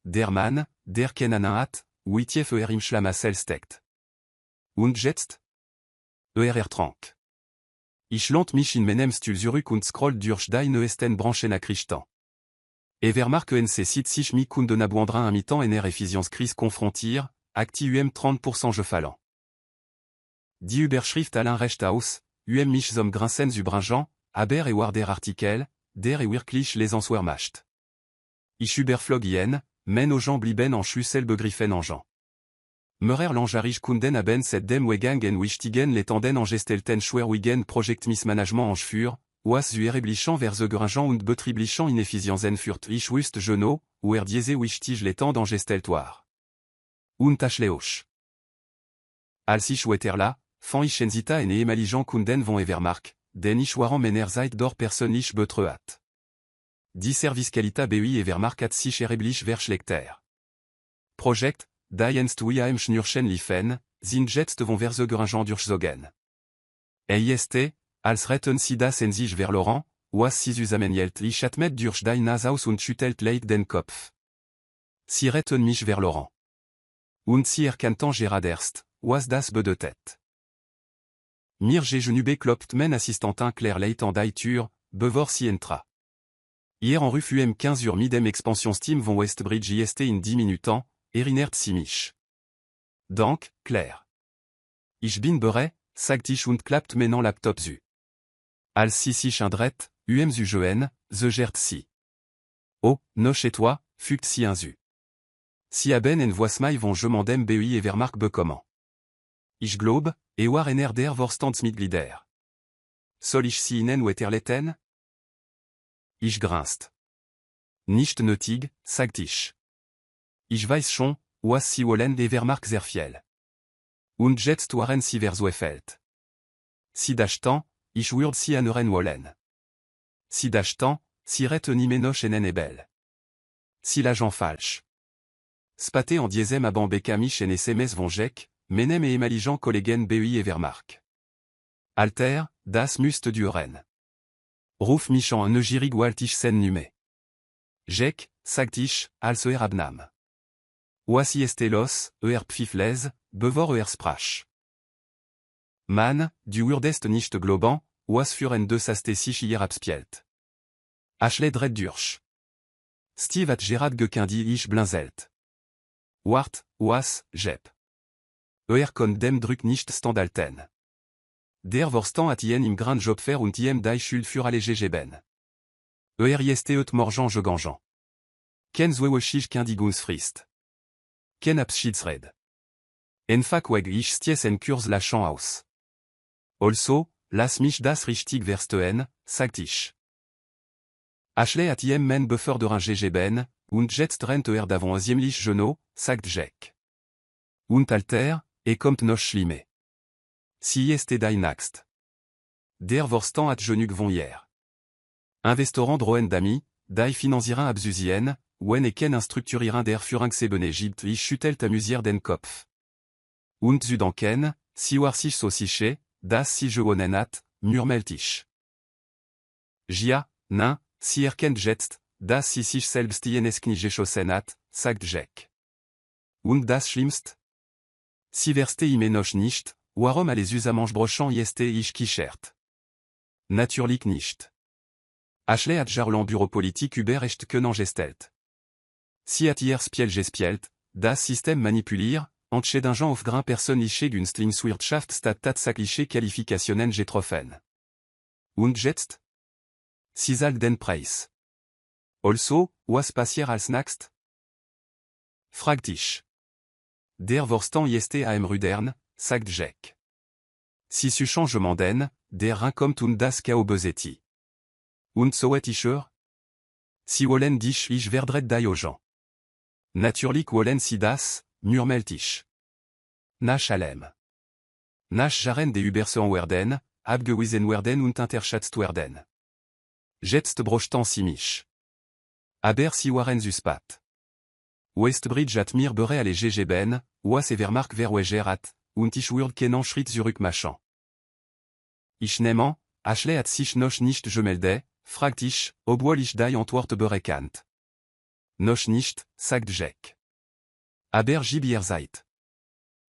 [SPEAKER 1] Der Mann, der kennen hat, uitjef im Schlamassel steckt. Und jetzt? Trank. Ich lohnt mich in meinem Stuhl zurück und scroll durch deine Esten Branchen Nachrichten. Vermark ENC site sich mi kunden abondrin un mi-temps ener efficience crise confrontir, acti 30% je fallant. Die Überschrift Alain Recht aus, mich zum Grinsens Ubringen, aber war der Artikel, der wirklich les macht. Ich überflog men aux gens blieben en Schüssel begriffen en Jean. Meurer lanjarich kunden haben set dem Wegang en wichtigen letanden en gestelten Schwerwigen Projekt Missmanagement en Schfür, was zu erblichen vers the Gringen und betrieblichen Ineffizienzen führt ich wust Genot, diese wichtig letand en gesteltoire. Und Ashley. Als ich weterla, fan ich enzita en emaligen kunden von Evermark, den ich waren mener seit dor person ich betreut. Die Service Qualita BI Evermark hat sich erblich verschlechter. Projekt, die enst am Schnürchen liefen, sind jetzt von vers the Gringen durchzogen. EIST, als retten sie das en sich vers Laurent, was sie zusammenhält ich atmet durch die Nase aus und schüttelt leit den Kopf. Sie retten mich vers Laurent. Und sie erkannten Gerard erst, was das bedeutet. Mir genube klopft men assistantin Claire leit en deitur, bevor sie entra. Hier en rue 15 midem expansion Steam von Westbridge IST in 10 minuten, erinert sie mich. Dank, Claire. Ich bin bereit, sagt ich und klappt menon laptop zu. Als sie sich indret, zu jeuen, ze gert sie. Oh, no chez toi, fügt sie hinzu. Si haben en voix mai von je mandem BI Evermark bekommen. Ich globe, war en der Vorstandsmitglieder. Soll ich sie ihnen weiterleiten? Ich grinst. Nicht nötig, sagt ich. Ich weiß schon, was sie wollen Evermark sehr viel. Und jetzt waren sie verzweifelt. Sie dachtan, ich würde sie anhören wollen. Sie dachtan, sie retten imenoch en ebel. Si l'agent falsch. Spaté en diesem aban bekamisch en SMS von Jack, menem et emaligen kollegen BI Evermark. Alter, das müsste duren. Ruf mich an neugirig walt ich sen nume. Jack, sagt ich, als abnam. Was ist los, pfifles, bevor sprach. Man, du wurdest nicht globan, was führen deux aste sich hier abspielt. Ashley dred durch. Steve hat Gerard gekindi ich blinzelt. Wart, was, jep. Kon dem Druck nicht standalten. Der Vorstan hat im Grand Job faire und die Schuld für allégé geben. Ist morgen gegangen. Ken zweweschig kindiguns frist. Ken abschiedsred. Enfak weg ich sties en Kurs lachant aus. Also, lass mich das richtig verstehen, sagt ich. Ashley hat men befördern geben, und jetzt rennt davon ziemlich Genot, sagt Jack. Und Alter, kommt noch schlimme. Si ist die naxt. Der Vorstan hat genug von hier. Investoren drohen dami, die finanzieren absusien, wen ken strukturieren der Führungsebene ich schüttelt amusier den Kopf. Und Südanken, si war sich so siche, das si je wonen hat, murmelt ich. Gia, nein, si erkennt jetzt, das si sich selbst nicht geschossen hat, sagt Jack. Und das Schlimmst? Si verste imenoch nicht, warum alles usamange brochant jeste ich kichert. Natürlich nicht. Ashley hat jarlan Büropolitik über echt können gestelt. Si hat hier spiel gespielt, das System manipulier, entschädingen auf grain persönliche Günstlingswirtschaft statt tatsächliche Qualifikationen getroffen. Und jetzt? Si soll den Preis. Also, was passiert als nächst? Fragt ich. Der Vorstan jeste am Rudern, sagt Jack. Si su changement den, der rankommt und das Chaos beseti. Und so et ischer? Si wollen dich ich verdret diogen. Natürlich wollen sie das, murmelt ich. Nach allem. Nach jaren de Übersean werden, abgewiesen werden und interschätzt werden. Jetzt brochtan sie mich. Aber si waren zu spat. Westbridge at mir bere alle GG ben, was evermark verweger at, und ich würde kennen schritt zurück machan. Ich nehme, Ashley at sich noch nicht gemelde, fragt ich, obwohl ich die Antwort berekant. Noch nicht, sagt Jack. Aber gibier seid.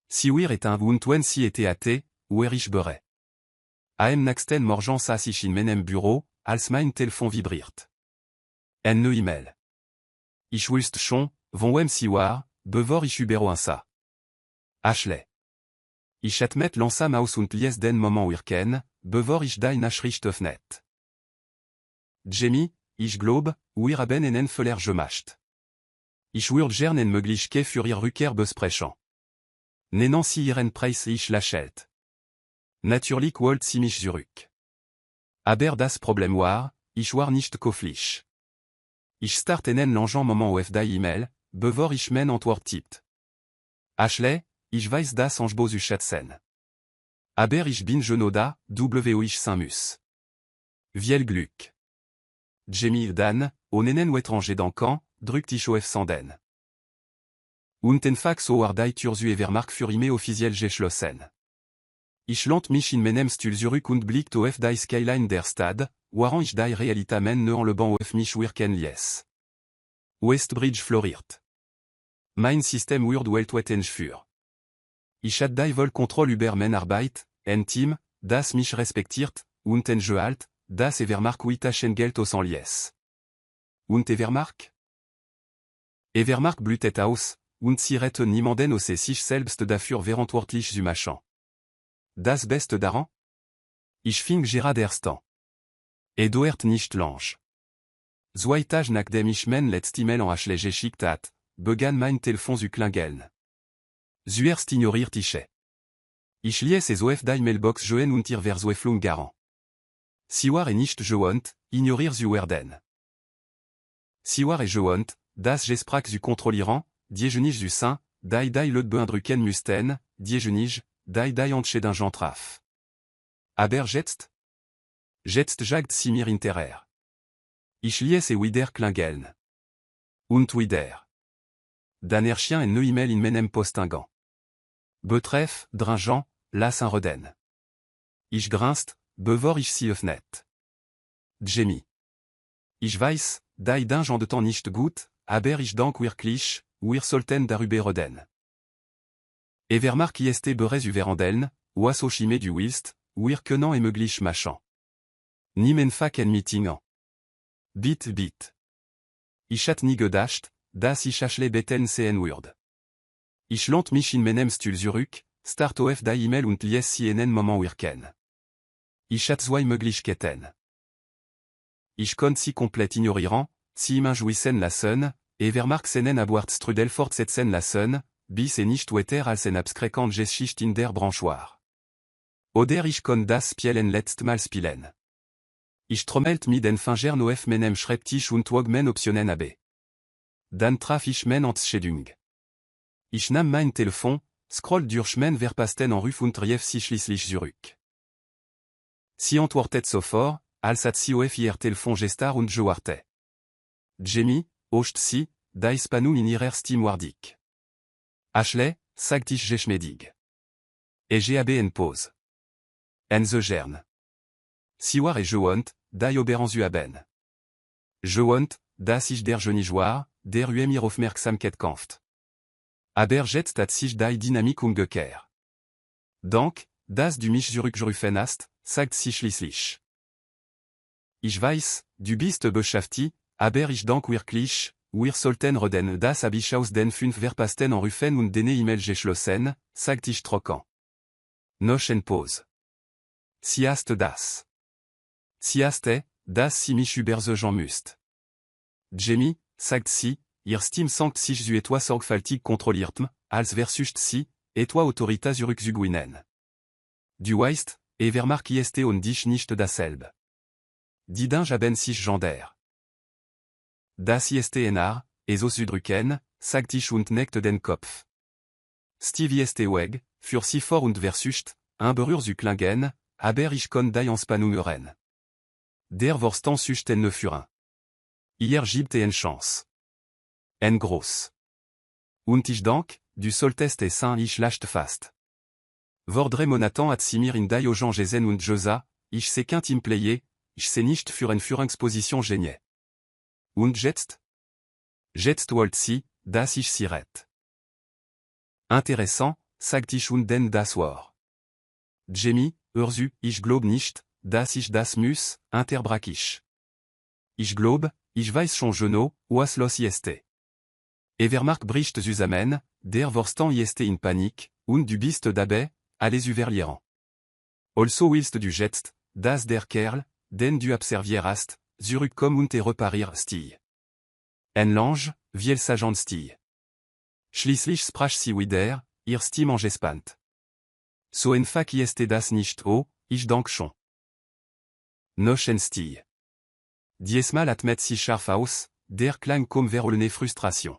[SPEAKER 1] Si wir est un und wenn si était athée, wer ich bere. Am nächsten morgen saß ich in meinem Büro, als mein Telefon vibriert. En ne e-mail. Ich wusste schon, von wem si war, bevor ich über ça. Ashley. Ich admet langsam aus und lies den moment wirken, bevor ich die Nachricht öffnet. Jamie, ich glaub, wir haben einen Fehler gemacht. Ich würde gerne mögliche für ihr Rückkehr besprechen. Nennen Sie Ihren Preis ich lächelt. Natürlich wollt Sie mich zurück. Aber das Problem war, ich war nicht koflich. Ich startenen l'engin moment auf die E-Mail, bevor ich mein Antwort tippt. Ashley, ich weiß das Angebot zu schätzen. Aber ich bin genoda, wo ich sein muss. Viel Glück. Jamie Dan, onenen ou étranger d'encan, drückt ich auf Sanden. Und den Fax o die Turzu evermark für ime offiziell geschlossen. Ich lant mich in meinem Stuhl zurück und blickt auf die Skyline der Stadt, waren ich die Realitamen ne en le banc auf mich wirken lies. Westbridge floriert. Mein System wird weltweiten für. Ich had die Vollkontroll über mein Arbeit, ein Team, das mich respektiert, und ein Gehalt, das evermark witaschen Geld aus en lies. Und evermark? Evermark blühtet aus, und sie retten niemanden aus sich selbst dafür verantwortlich zu machen. Das Beste daran? Ich fing gerade erst an. Doert nicht lange. Zwei Tage nachdem ich mein letztes E-Mail an Ashley geschickt hat, begann mein Telefon zu klingeln. Zuerst ignoriert ich. Ich lies es auf die Mailbox joen und ihr Versuchung garan. Si war nicht gewohnt, ignorier zu werden. Si war gewohnt, das Gespräch zu kontrollieren, die zu sein, die le beeindrucken müssten, die entscheiden Jean traf. Aber jetzt? Jetzt jagt sie mir hinterher. Ich lies wieder klingeln. Und wieder. Dan Chien en ne e-mail in meinem Posteingang. Betreff, dringend, las un reden. Ich grinst, bevor ich sie öffnet. Jamie. Ich weiß, die Dinge de temps nicht gut, aber ich dank wirklich, wir sollten darüber reden. Evermark ist bereits überhandeln, was auch immer du willst, wir können möglich machen. Niemand ein Meeting an. Bit. Ich hat nie gedacht, dass ich Ashley beten sehen würde. Ich lant mich in meinem Stuhl zurück, start auf die E-Mail und lies sie einen Moment wirken. Ich hat zwei Möglichkeiten. Ich konnte sie komplett ignorieren, sie immer jouissen lassen, Evermark seinen Abuartstrudel fortsetzen lassen, bis nicht weiter als ein abschreckend Geschicht in der Branche war. Oder ich kon das Spielen letztmal spielen. Ich trommelt mi den Finger auf meinem Schreibtisch und wog men Optionen ab. Dann traf ich men Entscheidung. Ich nahm mein Telefon, scroll durch men Verpasten en Ruf und rief sie schließlich zurück. Sie antwortet sofort, als hat sie auf ihr Telefon gestar und joarte. Jamie, hocht sie, da Spanu in ihrer Steam wardig. Ashley, sagt ich geschmedig. Gab en pause. En ze gern. Si war gewohnt, da oberen zu haben. Gewohnt, dass ich der Johnny war, der mir Aufmerksamkeit kauft. Aber jetzt hat sich die Dynamik umgekehrt. Dank, dass du mich zurückgerufen hast, sagt sie schließlich. Ich weiß, du bist beschäftigt, aber ich dank wirklich, wir sollten reden, das habe ich aus den 5 Verpasten en Rufen und den E-Mail geschlossen, sagt ich trocken. Noch en pause. Sie hast das. Sie hast dass sie mich über ze Jean müsst. Jamie, sagt sie, ihr Steam sankt sich zu etwas sorgfältig kontrolliert, als versucht sie, etwa Autorita zurückzugewinnen. Du weißt, Evermark ist und dich nicht dasselbe. Die Dinge haben sich geändert. Das ist enar, so zudrücken, sagt ich und neckt den Kopf. Stevie ist weg, für sie vor und versucht, ein Berühr zu klingen, aber ich kon die Anspannung hören. Der Vorstand sucht ne führen. hier gibt et en chance. En groß. Und ich dank, du solltest et saint ich lascht fast. Vordre monatan at simir in die Ogen gesen und Josa, ich se quint im playe, ich se nicht für en Führungsposition genie. Und jetzt? Jetzt wollt sie, dass ich sie rett. Intéressant, sagt ich und den das war. Jamie, hörzu, ich glaub nicht, dass ich das muss, unterbrach ich. Ich glaub, ich weiß schon genau, was los ist. Evermark bricht zusammen, der Vorstan ist in Panik, und du bist dabei, alles überlieren. Also willst du jetzt, dass der Kerl, den du observierast, zurückkommen und reparir stie. En Lange, viel sagent stie. Schließlich sprach sie wieder, ihr Stimme gespannt. So einfach ist das nicht ich dank schon. Noch en stie. Diesmal atmet sie scharf aus, der klang comme verolne Frustration.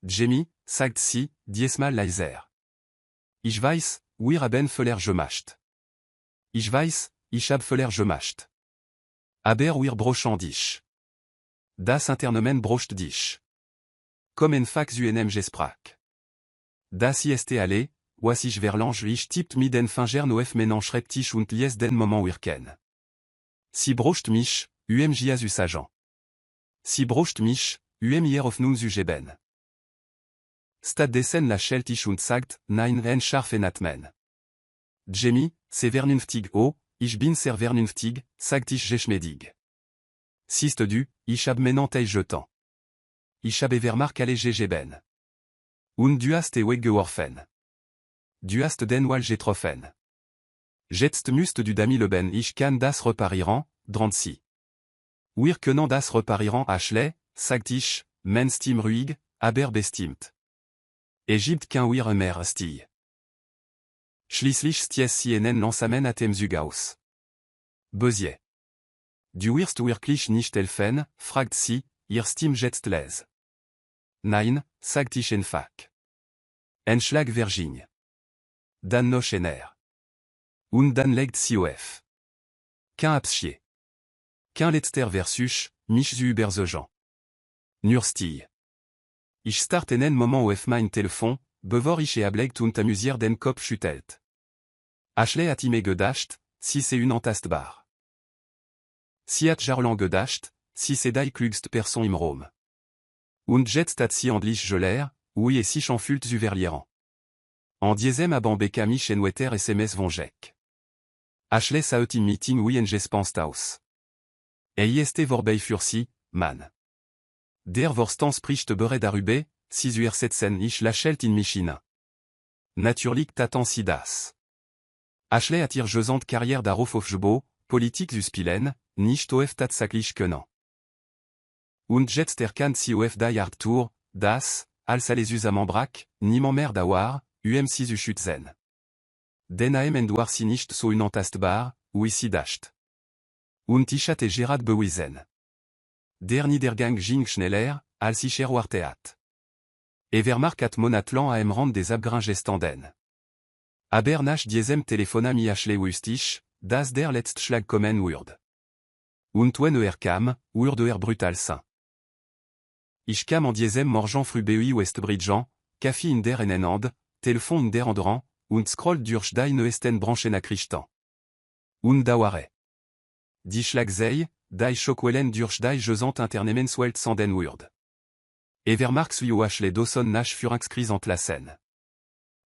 [SPEAKER 1] Jamie, sagt sie, diesmal leiser. Ich weiß, wir haben Völler gemacht. Ich weiß, ich hab Völler gemacht. Aber wir brochen dich. Das Internement brocht dich. Comme en fax UNM gesprach. Das ist alle, was ich verlange ich tippt mi den Finger noef menanschreptisch und lies den Moment wirken. Si brocht mich, UMJ us agent. Si brocht mich, hier auf nun geben. Stad desen la scheltisch und sagt, nein en scharf en atmen. Jamie, c'est vernünftig ich bin sehr vernünftig, sagt ich geschmedig. Siehst du, ich hab menantei jetant. Ich habe Evermark alle geben. Und du hast weggeworfen. Du hast den Wal getroffen. Jetzt müsst du damit leben ich kann das reparieren, drancy. Wir können das reparieren Ashley, sagt ich, men stim ruhig, aber bestimmt. Egypt qu'un wir mer stie. Schließlich sties sienen lansamen atem zugaus. Bezier. Du wirst wirklich nicht helfen, fragt sie, ihr Stim jetzt les. Nein, sagt ich einfach. En Schlag Virginie. Dan noch ener. Und dann legt sie auf. Qu'un abschier. Qu'un letzter versus, mich zu überzeugen. Nur stie. Ich start en moment auf mein Telefon, bevor ich ablegt und amusier den Kopf schüttelt. Ashley hat ihm gedacht, si c'est une antastbar. Si hat jarlan gedacht, si c'est die klugst person im Rom. Und jetzt hat sie endlich geler, oui et si chanfult zu verlieren. En diesem abambeka mich en wetter SMS vongek. Ashley saut im meeting oui en gespenst aus. Ist vorbei für sie, man. Der Vorstand spricht bered darüber, si setzen ich lachelt in Michina. Natürlich t'attend si das. Ashley attire jesant carrière darauf auf Jebo, politique zu spielen, nicht auf tatsächlich können. Und jetzt erkannt sie auf die Arthur, das, als alles zusammenbrach, niemand mehr dauer, si zu schützen. Den Endwar sie nicht so unantastbar, oui si dacht. Und ich hatte Gerard bewiesen. Der Niedergang ging schneller, als ich erwartet. Evermark hat monatlan am Rand des Abgringestanden. Aber nach diesem Telefona mi Ashley wustig, dass der letzte Schlag kommen würde. Und wenn kam, wurde brutal sein. Ich kam en diesem Morgen früh bei Westbridgean, Kaffee in der Hand, Telefon in der anderen, und scroll durch die neuesten Branchen Und dauere. Die Schlagzei, die Schockwellen durch die jesant Internemenswelt sanden wird. Evermark suio Ashley Dawson nach Führungskrisentlassen.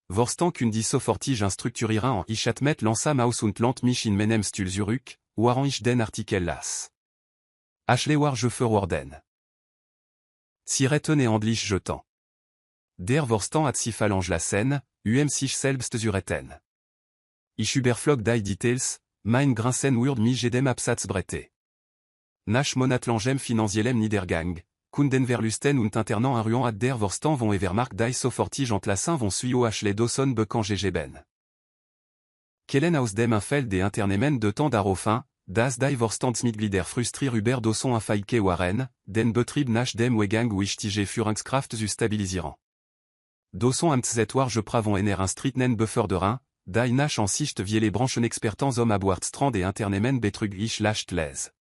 [SPEAKER 1] Vorstank und die sofortige instructurira en ich atmet lansam aus und lant mich in menem stul zurück, waren ich den Artikel las. Ashley war je verworden. Si rettene endlich jetant. Der Vorstand hat si phalange la scène, sich selbst zuretten. Ich überflog die Details, mein grinsen wird mich jedem Absatz brette. Nach monatlangem finanziellem Niedergang, Kunden verlusten und internant en ruan at der Vorstand vont Evermark die sofortige entlassen vont suio Ashley Dawson bekan geben. Kellen aus dem Feld de Internemen de temps daraufhin, das die Vorstandsmitglieder frustrir über Dawson feike waren, den Betrieb nach dem Wegang wichtige Führungskraft zu stabilisieren. Dawson amtzetwar je pravon ener instritnen beförderen, die nach en sicht viele Branchen expertans om aboart strand et Internemen betrug ich lascht les.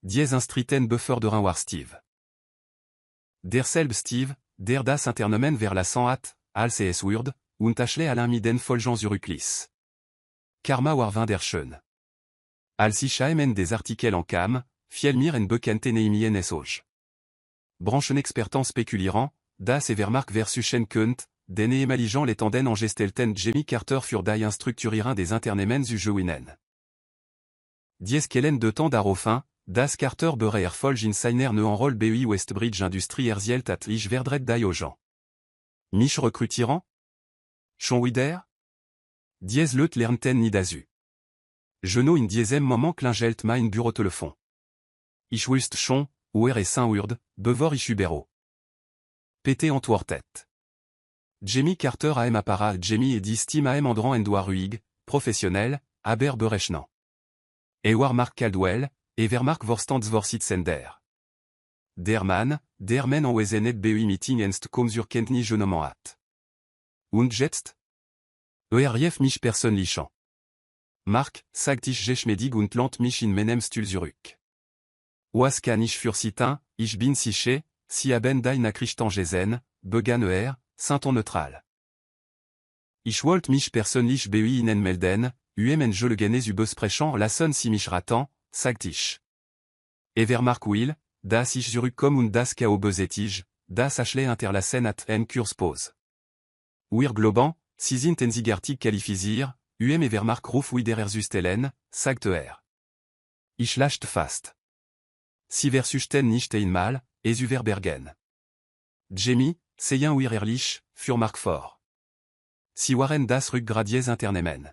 [SPEAKER 1] Dies instriten buffer de Rhin Steve. Der selb Steve, der das Internomen vers la 100 hat, als es Word, und Ashley Alain Miden Folgen Zurücklis. Karma war Winderschön. Als ich aimen des articles en cam, Fielmir en Bekente Neimien es Oj. Branchen expertant spéculirant, das Evermark versus Könnt, den emaligeant les tanden en gestelten Jamie Carter fur die instructurieren des internemens du jeu winen. Dies kellen de temps d'arofin, das Carter berer Folge in seiner ne en roll BUI Westbridge Industrie erzielt at ich verdret die Ojan. Mich recrutirant? Schon wider? Dies leut lernten ni dazu. Geno in diesem moment klingelt mein bureautelefon. Ich wust schon, oer et Saint-Wurd, bevor ich ubero. Pété en tête. Jamie Carter am apparat Jamie et distim am andran endoi ruig, professionnel, aber berechnan. War Mark Caldwell, Evermark vorstands vorsitzender. Der men en wesenet BUI meeting enst kom zur Kenntnis genomen hat. Und jetzt? Rief mich persönlich. Mark, sagt ich geschmedig und lant mich in meinem Stuhl zurück. Was kann ich für sitin, ich bin sicher, si haben die Nachrichten gesehen, begann Saint-on neutral. Ich wollte mich persönlich bei Ihnen melden, en je le genes besprechen lassen si mich raten, sagt ich. Evermark will, das ich zurückkomme und das K.O. besetige, das Ashley interlassen at en Kurspose. Wir globan, si sind en sigartig qualifizier, Evermark ruf wider Zustellen, sagt Ich lascht fast. Si versus ten nicht einmal, es überbergen. Jamie, seien wir ehrlich, für Mark fort. Si waren das Rückgradies internemen.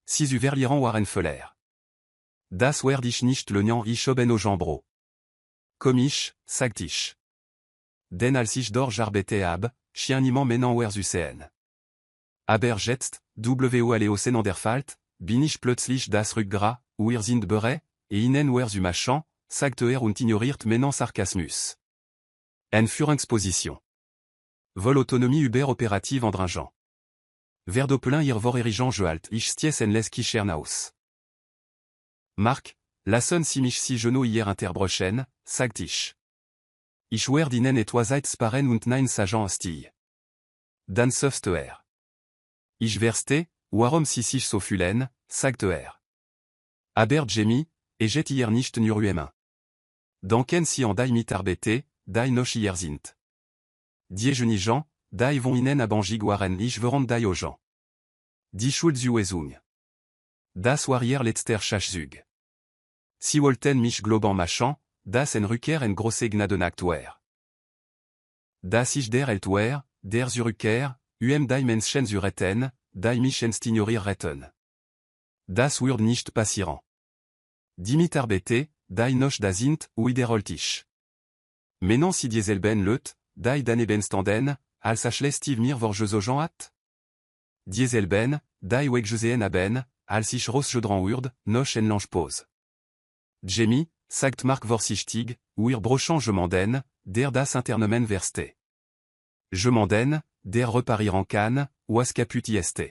[SPEAKER 1] Si überlieren waren Föller. Das werd ich nicht lernen ich oben au jambro. Comme ich, sagt ich. Den als ich dort arbete hab, chien niemand menan wer Ucn. Aber jetzt, wo alle Osen der Falt, bin ich plötzlich das Rückgrat, wir sind bere, et ihnen wer machan, sagt und ignoriert menan Sarkasmus. En Führungsposition. Vol autonomie Uber opérative en dringeant. Verdopelin ir vor erigeant je halt ich sties en les Kichernaus. Mark, lassen si mich si geno hier interbrochen, sagt ich. Ich werd ihnen etwaseit sparen und nein sajan stil. Dan söfst Ich verste, warum si sich so fühlen, sagt Aber Jamie, et jet hier nicht nur uemin. Danken si en die mit arbete, die noch hier sind. Die Jean, die von ihnen abangig waren ich verand die Ojan. Die Schuld zu Wesung. Das war ihr letzter Schachzug. Si wollten mich globan machan, das en Rücker en grosse Gnadenakt wer. Das ich der Eltwer, der Zurücker, die Menschen zureten, die mich enstignorier retten. Das wird nicht passieren. Die mitarbete, die noch da sind, wiederholt Mais non si dieselben leut, die daneben standen, als Ashley Steve mir vor Ojan hat? Dieselben, die weg gesehen haben, als ich rausgedran wurde, noch en lange pose. Jamie, sagt Mark vorsichtig, wir brochen je manden, der das internomen verste. Je manden, der reparir en can, was caput ist.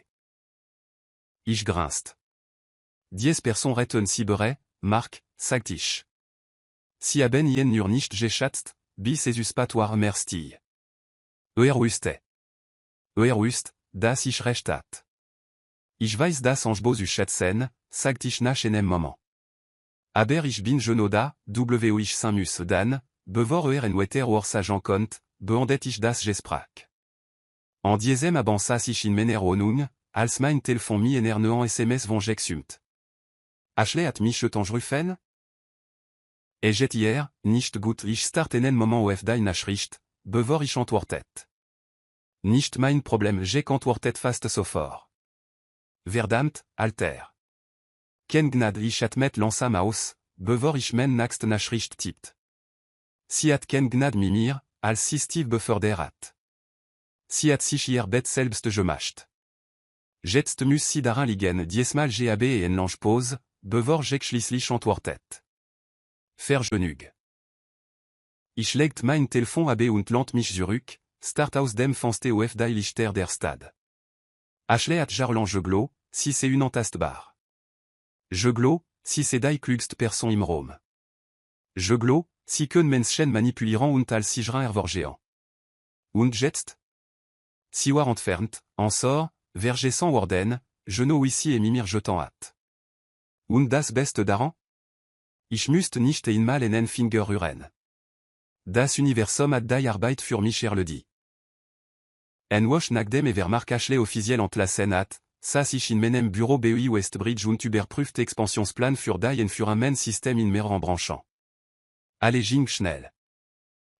[SPEAKER 1] Ich grinst. Dies person retten si bere, Mark, sagt ich. Si haben ien nur nicht geschatzt, bis es uspatoire merstil. Wust, das ich recht hat. Ich weiß das Angebot schätzen, sagt ich nach einem Moment. Aber ich bin genoda, wo ich Samus dan, bevor en wetter or sajan kont, beandet ich das gesprach. En diesem abansas ich in mener Wohnung, als mein Telefon mi nean SMS von gexumt. Ashley hat mich getangerufen? Et jet hier, nicht gut ich start en moment of die Nachricht, bevor ich antwortet. Nicht mein Problem j'ai antwortet fast sofort. Verdammt, Alter. Ken gnad ich hat met lansam aus, bevor ich men naxt Nachricht tippt. Si hat ken gnad mimir, als si Steve beförder hat. Si hat sich hier bet selbst gemacht. Jetzt muss si darin liegen diesmal GAB en lange pause, bevor ich schließlich antwortet. Fer genug. Ich legt mein Telefon ab und lant mich zurück, start aus dem Fenster auf die Lichter der Stadt. Ashley hat jarlan jeglo, si c'est une antastbar. Jeglo, si c'est die klugst person im Raum. Je glow, si können Menschen manipulieren und als sicheren ervorgéant. Und jetzt? Si war entfernt, en sort, verger sans worden, Geno ici et mimir jetant hâte. Und das beste daran? Ich müsste nicht einmal einen Finger rühren. Das Universum hat die Arbeit für mich erledigt. En wasch nagdem Evermark Ashley officiel entlassen hat, das ich in meinem Büro BEI Westbridge und überprüft Expansionsplan für die en für ein System in mehreren Branchen. Allez ging schnell.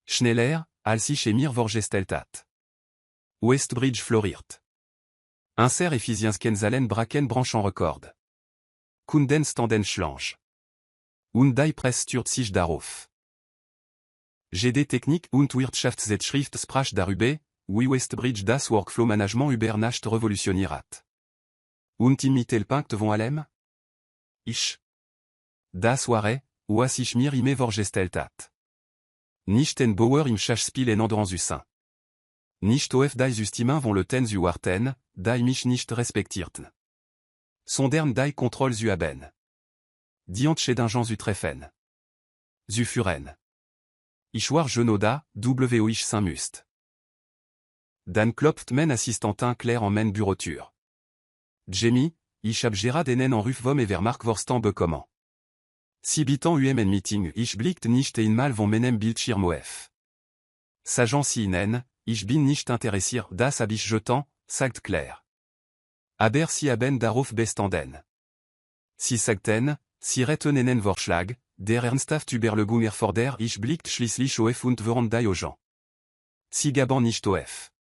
[SPEAKER 1] Schneller, als ich mir vorgestellt hat. Westbridge floriert. Inser Effizienzkennzahlen braken Branchen Record. Kundenstanden schlange. Und die Presse stürzt sich darauf. GD Technik und Wirtschaftszeitschrift sprach darüber, wie Westbridge das Workflow Management über Nacht revolutioniert. Und im Mittelpunkt von allem? Ich. Das war, was ich mir immer vorgestellt hat. Nicht ein Bauer im Schachspiel en anderen Süßen. Nicht auf die Systemen von Leuten zu warten, die mich nicht respektierten. Sondern die Kontrolle zu haben. Die Entscheidungen zu treffen. Zu führen. Ich war Geno da, wo ich sein müsst. Dan klopft mein Assistentin Claire en mein Bürotür. Jamie, ich hab gerade einen Anruf vom Evermark Vorstand bekommen. Si bitan en Meeting, ich blickt nicht einmal von meinem Bildschirm auf. Sagen Sie ihnen, ich bin nicht interessiert, das hab ich jetan, sagt Claire. Aber Sie haben darauf bestanden. Sie sagten, Sie retten einen Vorschlag, der ernsthaft Überlegung erfordert, ich blickt schließlich auf und woran die Gens. Sie gaben nicht auf.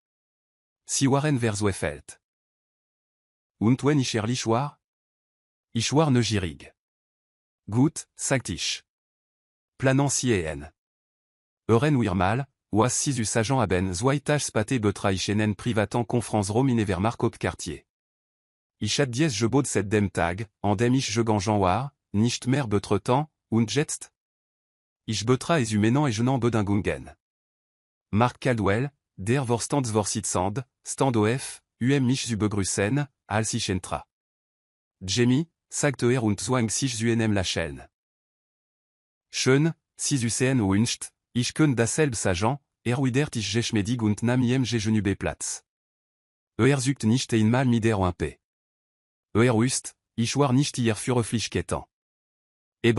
[SPEAKER 1] Sie waren verzweifelt. Und wenn ich ehrlich war? Ich war neugierig. Gut, sagt ich. Planen Sie en. Euren wir mal, was Sie us agent haben zwei Tages betreichen privaten Konferenzraum in Evermark op Quartier. Ich hat dies Gebot set dem Tag, an dem ich gegangen war, nicht mehr betreuten, und jetzt? Ich betra es humenen et jenan bedingungen. Mark Caldwell, der Vorstandsvorsitzende, stand auf, mich zu begrüßen, als ich entra. Jamie, sagt und zwang sich zu einem Lächeln. Schön, Sie zu sehen wünscht, ich kann dasselbe sagen, widert ich geschmedig und nahm genübe Platz. Sucht nicht einmal mit der OMP. Wusst, ich war nicht hier für Pflichtketten.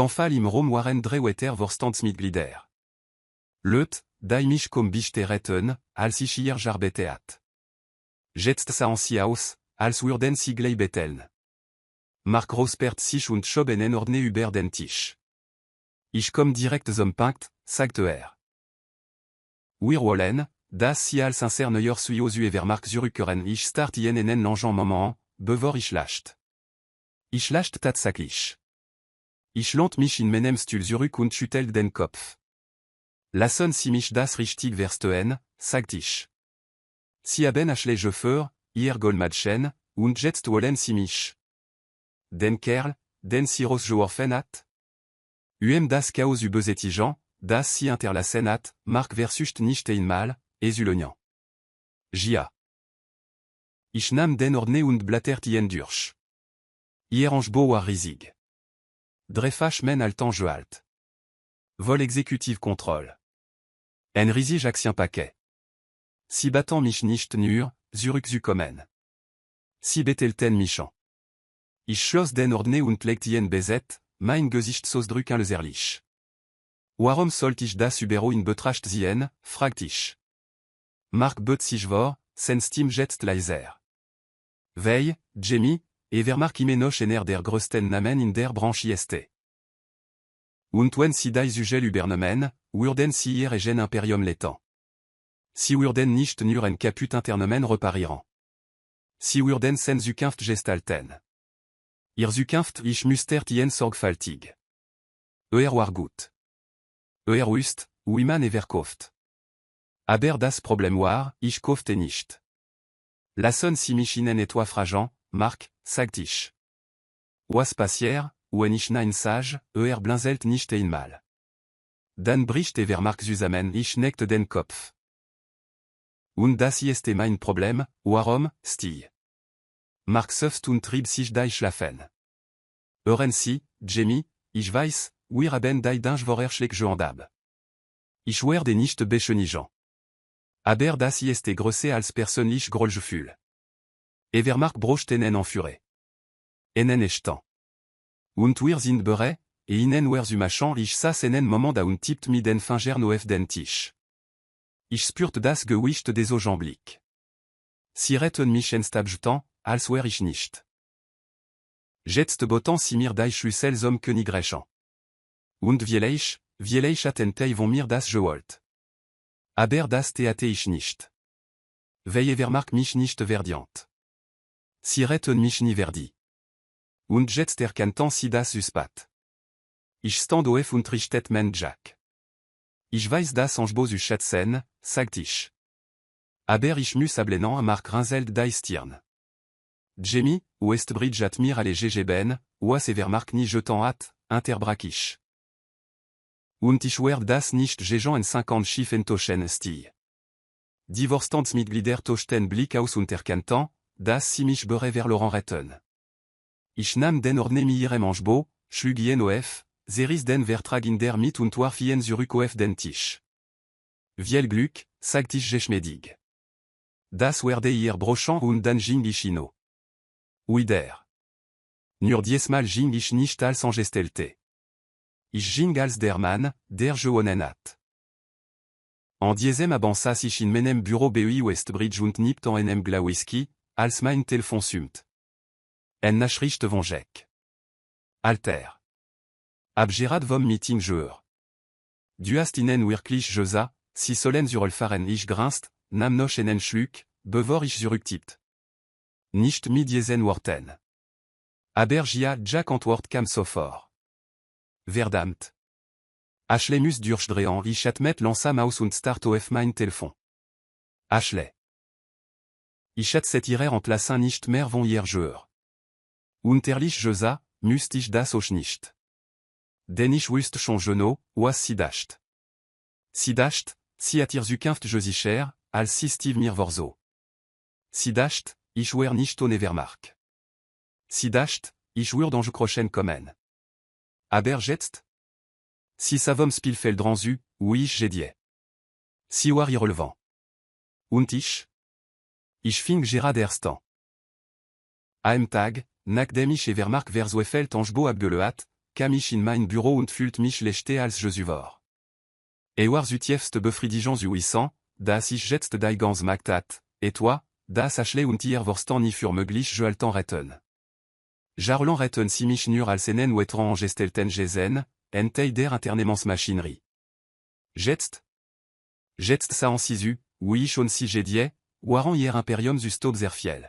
[SPEAKER 1] Fall im Rom waren drei weiter Vorstandsmitglieder. Leut, die mich kom bichte retten, als ich hier arbeitet hat. Jetzt sahen sie aus, als würden sie gleich betteln. Mark Rospert sich und schob en Ordne über den Tisch. Ich komm direkt zum Punkt, sagt Wir wollen, dass Sie als sincère neuer suio zu Evermark zurückkehren. Ich start einen langen Moment, bevor ich lascht. Ich lascht tatsächlich. Ich lohnt mich in meinem Stuhl zurück und schüttelt den Kopf. Lassen Sie mich das richtig verstehen, sagt ich. Sie haben Ashley Geför, ihr Goldmadchen, und jetzt wollen Sie mich. Den Kerl, den Sie rausgeworfen hat? Das Chaos übersättigen, das Sie hinterlassen hat, Mark versucht nicht einmal, es zu Gia. Ich nahm den Ordne und blättert durch. Ihr Angebot war riesig. Drefach men al temps alt. Vol exécutif contrôle. En riesig Aktienpaket. Si battant mich nicht nur, zurückzukommen. Si betelten michant. Ich schloss den Ordne und legte bezet, mein Gesicht ausdrücken leserlich. Warum sollte ich das Übero in Betracht ziehen, fragt ich. Mark bot sich vor, sen Stimme jetzt leiser. Weil, Jamie, Evermark imenoch ener der größten Namen in der Branche ist. Und wenn Sie die Sugel übernehmen, würden Sie Ihr Egen Imperium letten. Sie würden nicht nur ein Kaput Internehmen reparieren. Sie würden sen Zukunft gestalten. Ihr Zukunft ich müstert sorgfältig. War gut. Wusst, wie man verkauft. Aber das Problem war, ich kaufte nicht. Lassen Sie mich Ihnen etwas fragen, Mark, sagt ich. Was passiert, wenn ich nein sage, blinzelt nicht einmal. Dann bricht Evermark zusammen, ich neckte den Kopf. Und das ist mein Problem, warum, Stie? Mark söft und trieb sich die Schlafen. Hören Sie, Jamie, ich weiß, wir haben die Dinge vorer schleck geandab. Ich werde nicht beschönigen. Aber das ist größer als persönlich Gefühl. Evermark brochtenen en furé. Enen estan. Und wir sind bereit, et inen wer zumachan ich sas enen moment da und tippt mi den finger no den Tisch. Ich spürt das Gewicht des Augenblick. Si retten mich enstabjtan, als wer ich nicht. Jetzt botan si mir die Schlüssel zum König rächen. Und vieleich attentei von mir das gewollt. Aber das theate ich nicht. Weil Evermark mich nicht verdiant. Si retten mich nie verdi. Und jetzt erkannten si das uspat. Ich stand auf und richtet men Jack. Ich weiß das Angebot zu schätzen, sagt ich. Aber ich muss ablenen a Mark Rinzelt die Stirn. Jamie, Westbridge at mir alle gegeben, was Evermark nie jetant hat, interbrak ich. Und ich werd das nicht gegen en 50 Schiff entoschen stie. Die Vorstandsmitglieder tochten Blick aus und erkannten, das sie mich bereverloren retten. Ich nahm den ordne ihrem Angebot, schlugien auf, seris den Vertrag in der mit und warfien zurück auf den Tisch. Viel Glück, sagt ich geschmedig. Das werde ihr brochen und dann ging ich hino. Wieder. Nur diesmal ging ich nicht als Angestelte. Ich ging als der Mann, der gewonnen hat. En diesem avanças ich in meinem Büro bei Westbridge und nipt en enem glas whisky, als mein Telefon summt. En Nachricht von Jack. Alter. Abgerad vom Meeting jeur. Du hast ihnen wirklich gesagt, si solen zurülfahren ich grinst, nam noch einen Schluck, bevor ich zurücktippt. Nicht mit diesen Worten. Aber Jack antwort kam sofort. Verdammt. Ashley muss durchdrehen ich hat langsam aus und start auf mein Telefon. Ashley. Ich hat set ihrer remplaçant nicht mehr von ihr jeur. Und ehrlich gesagt, müsst ich das auch nicht. Denn ich wusste schon genau, was sie dacht. Sie dacht, si hat ihr zukunft sicher, als si Steve mir vorso. Sie dacht, ich wer nicht ohne Evermark. Sie dacht, ich wer dans je krochen kommen. Aber jetzt? Si ça vom Spielfeld ranzu, oui ich gedie. Si war irrelevant. Und ich? Ich fing Gerard erstan. Am Tag, nachdem ich Evermark vers Wefeld Angebot abgelehat, kam ich in mein Büro und fühlt mich lechte als je war. War zutiefst befriedigant zu wissen, dass ich jetzt die ganz Macht hat, et toi, das Ashley und ihr Vorstan nie für möglich je altan retten. Jarlan retten si mich nur als enen wetran gestelten gesen, en der internemens Machinerie. Jetzt ça en sisu, oui schon si gedie, waran hier Imperium zu sehr viel.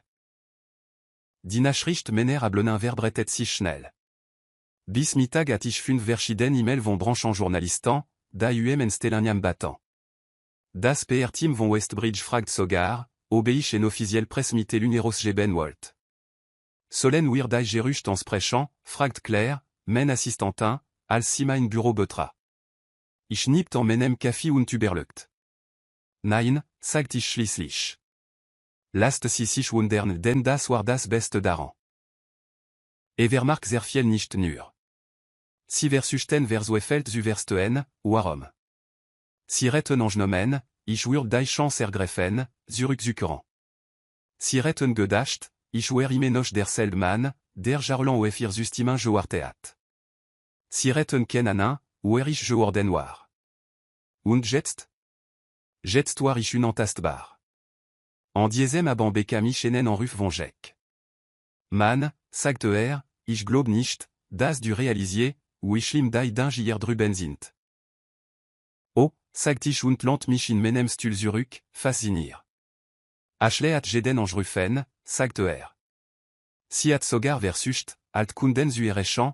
[SPEAKER 1] Die Nachricht mener ablenin verbretet si schnell. Bis Mittag hat ich 5 verschieden E-Mail von branchen Journalisten, da en Stellaniam battant. Das PR-Team von Westbridge fragt sogar, ob ich en offiziell Pressmitteilung geben wollt. Solen wir die Gerücht ansprechen, fragt Claire, mein Assistentin, als sie mein Büro betra. Ich nipt en meinem Kaffee und überlegt. Nein, sagt ich schließlich. Lasst sie sich wundern, denn das war das Beste daran. Evermark sehr viel nicht nur. Sie versuchten vers Wefeld zu verstehen, warum. Sie retten angenommen, ich würde die Chance ergreifen, zurückzukehren. Sie retten gedacht, ich wäre immer noch der Seldmann, der Jarlan auf ihr System gewartet hat. Sie retten keinen, wer ich geworden war. Und jetzt? Jetzt war ich unantastbar. En diesem Abend bekam ich einen Anruf von Jack. Mann, sagte ich glaub nicht, dass du realisier, wie schlimm die Dinge hier drüben sind. Oh, sagt ich und lant mich in meinem Stuhl zurück, fasziniert. Ashley hat jeden angerufen, sagte Sie hat sogar versucht, alt Kunden zu erreichen,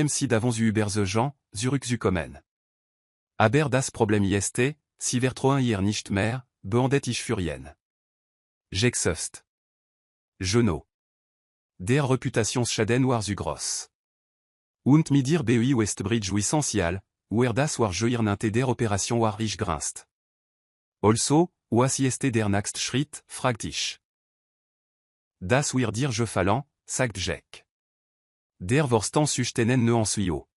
[SPEAKER 1] si davon zu über the Jean, zurückzukommen. Aber das Problem ist, sie vertrauen ihr nicht mehr, beendet ich furien. J'exhaust. Genoux. Der Reputationsschaden war zu groß. Und mit dir bei Westbridge essential, wer das war joirnante der Operation war ich grinst. Also, was ist der nächste Schritt, fragt ich. Das wir dir gefallen, sagt Jack. Der Vorstan suchtenen ne en suyo.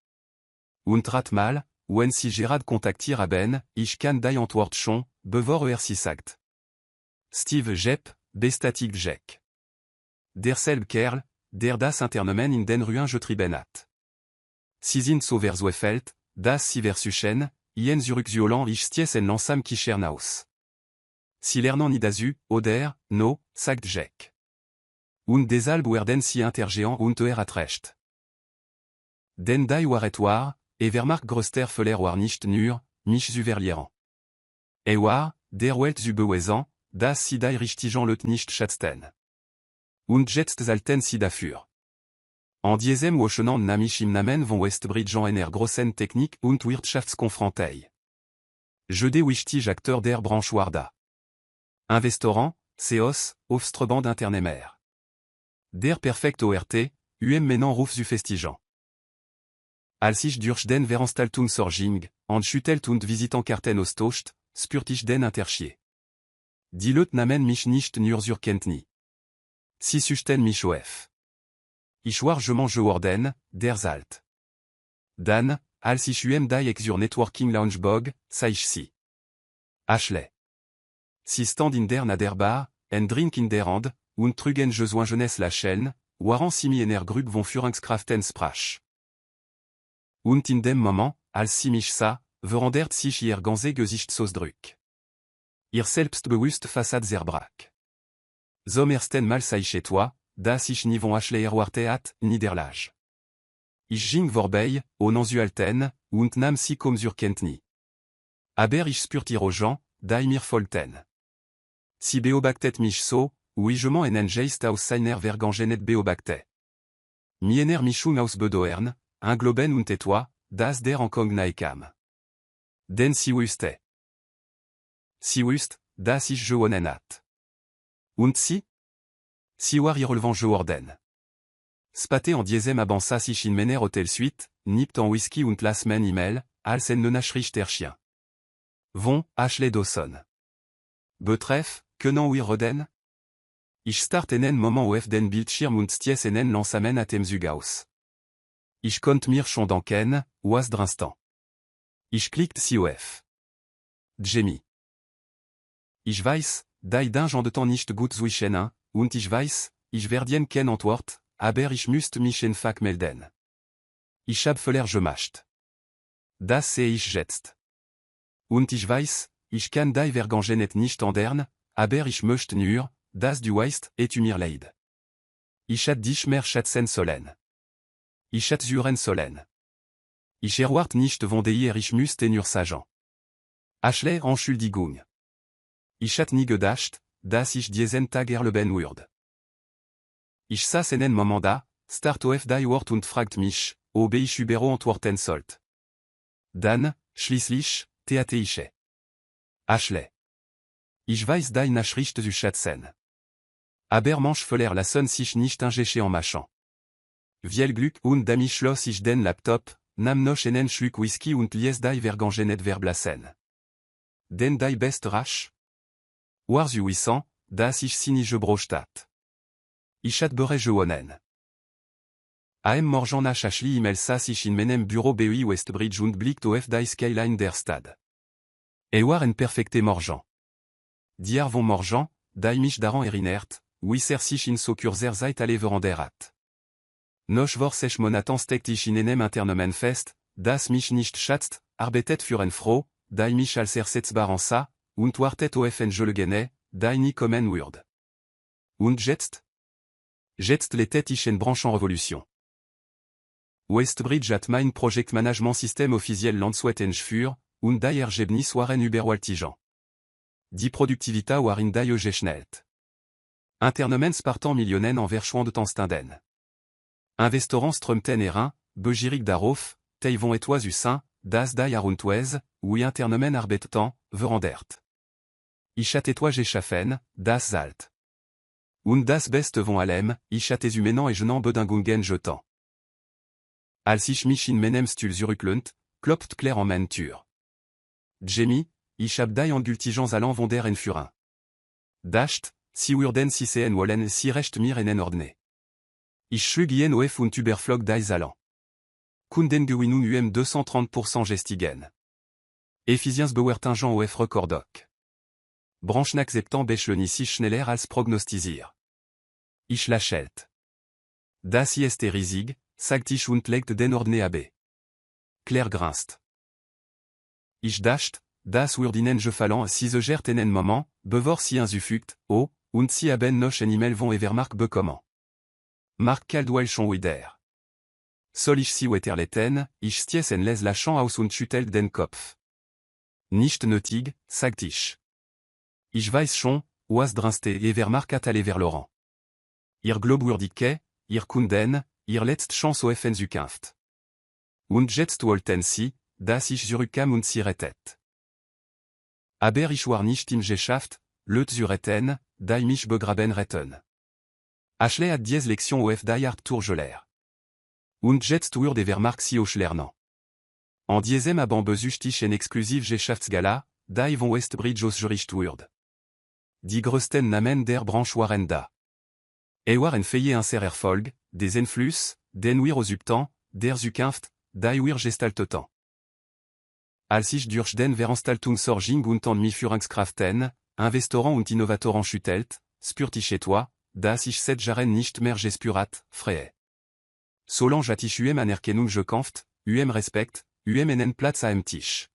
[SPEAKER 1] und Ratmal, wenn si Gerard contactiert haben, ich kann die Antwort schon, bevor si sagt. Steve Jepp, bestatig Jack. Derselbe Kerl, der das Internemen in den Ruin getrieben hat. Sie sind so verzweifelt, dass sie versuchen, ien zurückzuholen ich sties en langsam kichern aus. Sie lernen nicht dazu, oder, no, sagt Jack. Und deshalb werden sie intergéant und errecht. Den die waret war, Evermark größter Fehler war nicht nur, mich zu verlieren. War, der Welt zu beweisen, dass sie die richtigen Leute nicht schätzten. Und jetzt sollten sie dafür. En diesem Wochenende nämlich im Namen von Westbridge en einer großen Technik- und Wirtschaftskonfrontei. Jeudi wichtig Acteur der Branche warda. Investorant, CEOs, Aufstreband Internemer. Der perfekt ORT, maintenant ruf zu festigen. Als ich durch den Veranstaltung Sorging, und schüttelt und Visitenkarten austauscht, spürt ich den Unterschied. Die Leute nahmen mich nicht nur zur Kenntnis. Sie suchten mich auf. Ich war geworden, der Zalt. Dan, als ich die zur Networking Lounge bog, sah ich sie. Ashley. Sie stand in der Bar, en drink in der Hand, und trugen jeunesse la chaîne, waren sie mi ener Grub von Führungskraften sprach. Und in dem Moment, als sie mich sah, verandert sich ihr ganze Gesichtsausdruck. Ihr selbstbewusst Fassade zerbrach. Zum ersten Mal sah ich etwa, dass ich nie von Ashley erwarte hat, niederlage. Ich ging vorbei, ohne zu halten, und nahm sie comme zur Kenntnis. Aber ich spürte ihre Gens, die mir folgten. Sie beobachtet mich so, wie je m'en en geist aus seiner Vergangenheit beobachte. Miener Mischung aus bedoern, engloben und etwa, das der Ankongnae kam. Denn sie wusste. Sie wusste, dass ich gewonnen hat. Und sie? Sie war irrelevant geworden. Spate en diesem avança sich in meiner Hotel Suite, nipt en whisky und las men e-mail, als en Nachricht chien. Von, Ashley Dawson. Betreff, können wir reden? Ich start en moment auf den Bildschirm und sties en Lansamen at dem Zugaus. Ich konnte mir schon denken, was d'instant. Ich klickte sie auf. Jamie. Ich weiß, die Dinge de temps nicht gut zwischen, und ich weiß, ich werde kein Antwort, aber ich müsste mich einfach melden. Ich hab Fehler gemacht. Das sehe ich jetzt. Und ich weiß, ich kann die Vergangenheit nicht ändern, aber ich möchte nur, dass du weißt, et mir leid. Ich hat dich mehr schätzen sollen. Ich hat zuren sollen. Ich erwart nicht von dir ich müsste nur sagen. Ashley Entschuldigung. Ich hat nie gedacht, dass ich diesen Tag erleben würde. Ich saß en Moment da, start auf die Wort und fragt mich, ob ich überhaupt antworten sollt. Dann, schließlich, tate ich. Ashley. Ich weiß die Nachricht zu schätzen. Aber manch Fehler lassen sich nicht en machen. Viel Glück und damit schloss ich den Laptop, nahm noch einen Schluck Whisky und ließ die Vergangenheit verblassen. Den die best rasch? War zu wissen, dass ich sie nie gebrocht hat. Ich hat bere gewonnen. Am Morgen nach Ashley e-mail saß ich in meinem Büro bei Westbridge und blickte auf die Skyline der Stadt. War ein perfekte Morgen. Dier von Morgen, die mich daran erinnert, wie sich in so kurzer Zeit alle verändert hat. Noch vor 6 Monaten steckte ich in einem Internemen fest, das mich nicht schätzt, arbeitet für ein Frau, die mich als ersetzbar ansah, und wartet auf ein Gelegene, die nie kommen würde. Und jetzt? Jetzt l'était ich en Branchenrevolution. Westbridge hat mein Projektmanagement-System offiziell lancet en für, und die Ergebnis waren überwältigend. Die Produktivität war in die geschnellt. Internemens partant Millionen en verschwand standen. Investoren strömten herein, begierig darauf, die von etwas sein, dass die Arundweise, wie Internemen arbeiten, verandert. Ich hatte etwas geschaffen, das zalt. Und das Beste von allem, ich hatte humenen et genant Bedingungen jetant. Als ich mich in meinem Stuhl zurücklehnt, klopft Claire an meine Tür. Jamie, ich hab die Angultigens allen von der Entführer. Dascht, sie würden sie sehen wollen sie recht mir in Ordne. Ich schlug jen auf und überflog die Salan. Kunden Gewinun UM 230% Gestigen. Ephysiens Bewertingen OF Recordoc. Branche n'acceptant Beschleunissig schneller als prognostisiert. Ich lachelt. Das ist riesig, sagt ich und legt den Ordne AB. Claire grinst. Ich dacht, das würden gefallen si ze gert en moment, bevor si insufugt, und si haben noch en email von Evermark bekommen. Mark Caldwell schon wieder. Soll ich si weiterleten, ich sties en les lachant aus und schüttelt den Kopf. Nicht nötig, sagt ich. Ich weiß schon, was drinste Evermark hat alle vers Laurent. Ihr Glaubwürdigkeit, ihr Kunden, ihr letzt Chance auf en Zukunft. Und jetzt wollten sie, dass ich zurückkam und sie rettet. Aber ich war nicht im Geschäft, Leute zu retten, die mich begraben retten. Ashley hat 10 Lektionen auf die Art Tourgeler. Und jetzt wurde Evermark si auch lernen. En 10e Abend besucht ich en exklusiv Geschäftsgala, die von Westbridge ausgerichtet wurde. Die größten Namen der Branche waren da. Waren feier un Erfolg, des Einfluss, den wir ausübten, der Zukunft, die wir gestalteten. Als ich durch den Veranstaltungssorging und an mich Führungskraften, Investoren und Innovatoren schüttelt, spürt ich etwa, dass ich seit Jahren nicht mehr gespürt, freie. Solange hat ich Anerkennung gekämpft, Respekt, einen Platz am Tisch.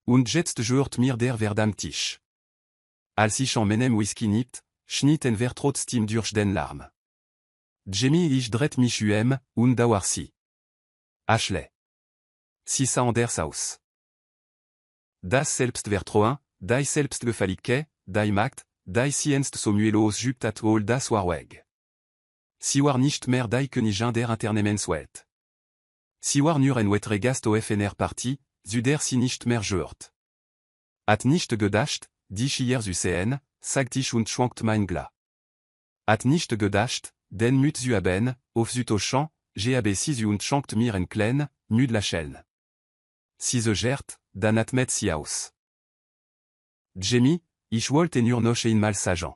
[SPEAKER 1] Und jetzt gehört mir der verdammt Tisch. Als ich an meinem Whisky nippt, schnitten wir trotzdem durch den Lärm. Jamie ich dreht mich und dauer sie. Ashley. Si ça anders aus. Das Selbstvertrauen, die Selbstgefälligkeit, die Macht, die Sienst Somuelo ausübt at all das war weg. Sie war nicht mehr die Königin der Unternehmenswelt. Sie war nur ein weitere Gast auf einer Party, zu der sie nicht mehr gehört. Hat nicht gedacht, dich hier zu sehen, sagt ich und schwankt mein Glas. Hat nicht gedacht, den Mut zu haben, auf Südochan, gab sie und schwankt mir en klein, Mut lächeln. Si ze gert, dann atmet sie aus. Jamie, ich wollte nur noch einmal sagen.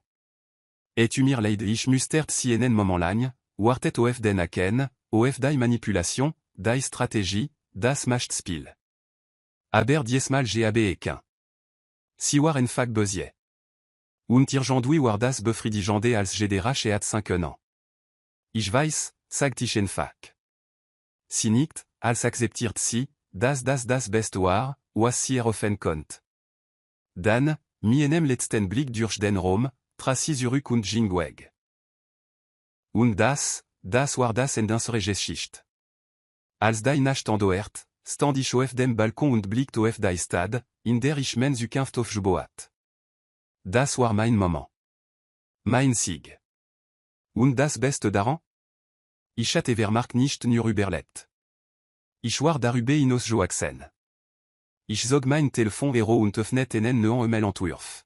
[SPEAKER 1] Et tu mir leid ich mustert si en moment lang, wartet auf den Aken, auf die Manipulation, die Strategie, das Machtspiel. Aber diesmal gab kein. Si war en Fag bezier. Und irgendwie war das befriedigende als Gederach et 5 ans. Ich weiß, sagt ich en Fag. Si nicht, als akzeptiert sie, das beste war, was sie offen konnt. Dan, mienem letzten Blick durch den Raum, traci zurück und ging weg. Und das war das en unsere Geschichte. Als die Nacht andoert, stand ich auf dem Balkon und blickte auf die Stadt, in der ich mein Zukunft aufgebaut. Das war mein Moment. Mein Sieg. Und das Beste daran? Ich hatte Evermark nicht nur überlebt. Ich war darüber hinaus gewachsen. Ich zog mein Telefon und öffnet einen neuen Mail-Entwurf.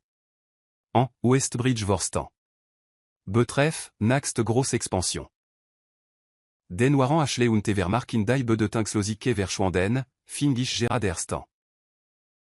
[SPEAKER 1] En Westbridge Vorstan. Betreff, nächste grosse Expansion. Den waren Ashley und Evermark in die Bedeutung verschwunden, fing ich gerade erst an.